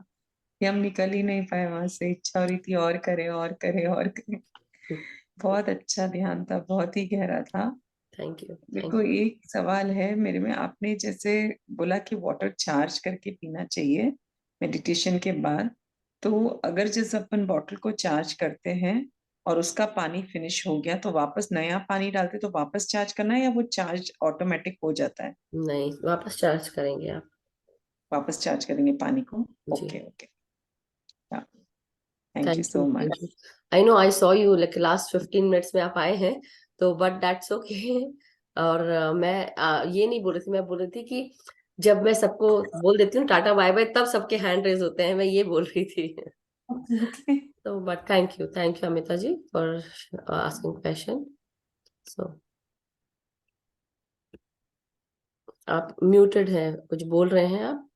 कि हम निकल ही नहीं पाए वहां से। इच्छा हो रही थी और करें और करें और करें। बहुत अच्छा ध्यान था, बहुत ही गहरा था। थैंक यू, मेरे थैंक को यू। एक सवाल है मेरे में। आपने जैसे बोला कि वाटर चार्ज करके पीना चाहिए मेडिटेशन के बाद, तो अगर जैसे अपन बॉटल को चार्ज करते हैं और उसका पानी फिनिश हो गया तो वापस नया पानी डालते तो वापस चार्ज करना है, या वो चार्ज ऑटोमेटिक हो जाता है? नहीं, वापस चार्ज करेंगे आप। वापस चार्ज करेंगे पानी को? जी, okay okay, thank you thank you, so thank much. You. I know, I saw you like last 15 minutes में आप आए हैं, तो बट दैट्स ओके। और मैं ये नहीं बोल रही थी, मैं बोल रही थी कि जब मैं सबको बोल देती हूँ टाटा बाय बाय, तब सबके हैंड रेज होते हैं, मैं ये बोल रही थी। तो but thank you Amita ji for asking question. So आप म्यूटेड हैं, कुछ बोल रहे हैं आप?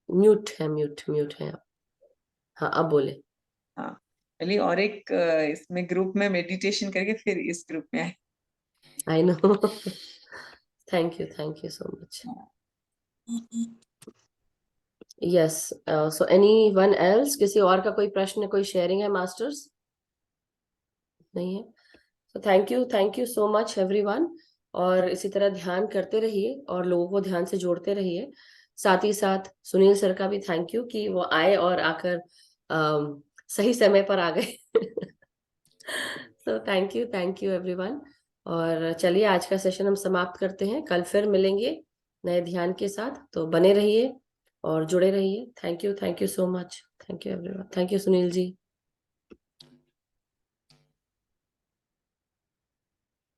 म्यूट है आप। हाँ अब बोले। हाँ, चलिए, और एक इसमें ग्रुप में मेडिटेशन करके फिर इस ग्रुप में आए। I know. Thank you so much. Yes, so anyone else, किसी और का कोई प्रश्न, कोई शेयरिंग है मास्टर्स? नहीं है? तो thank you so much everyone. और इसी तरह ध्यान करते रहिए और लोगों को ध्यान से जोड़ते रहिए। साथ ही साथ सुनील सर का भी थैंक यू कि वो आए और आकर सही समय पर आ गए। तो थैंक यू एवरीवन। और चलिए आज का सेशन हम समाप्त करते हैं, कल फिर मिलेंगे नए ध्यान के साथ। तो बने रहिए और जुड़े रहिए। Thank you so much. Thank you everyone. Thank you Sunil ji.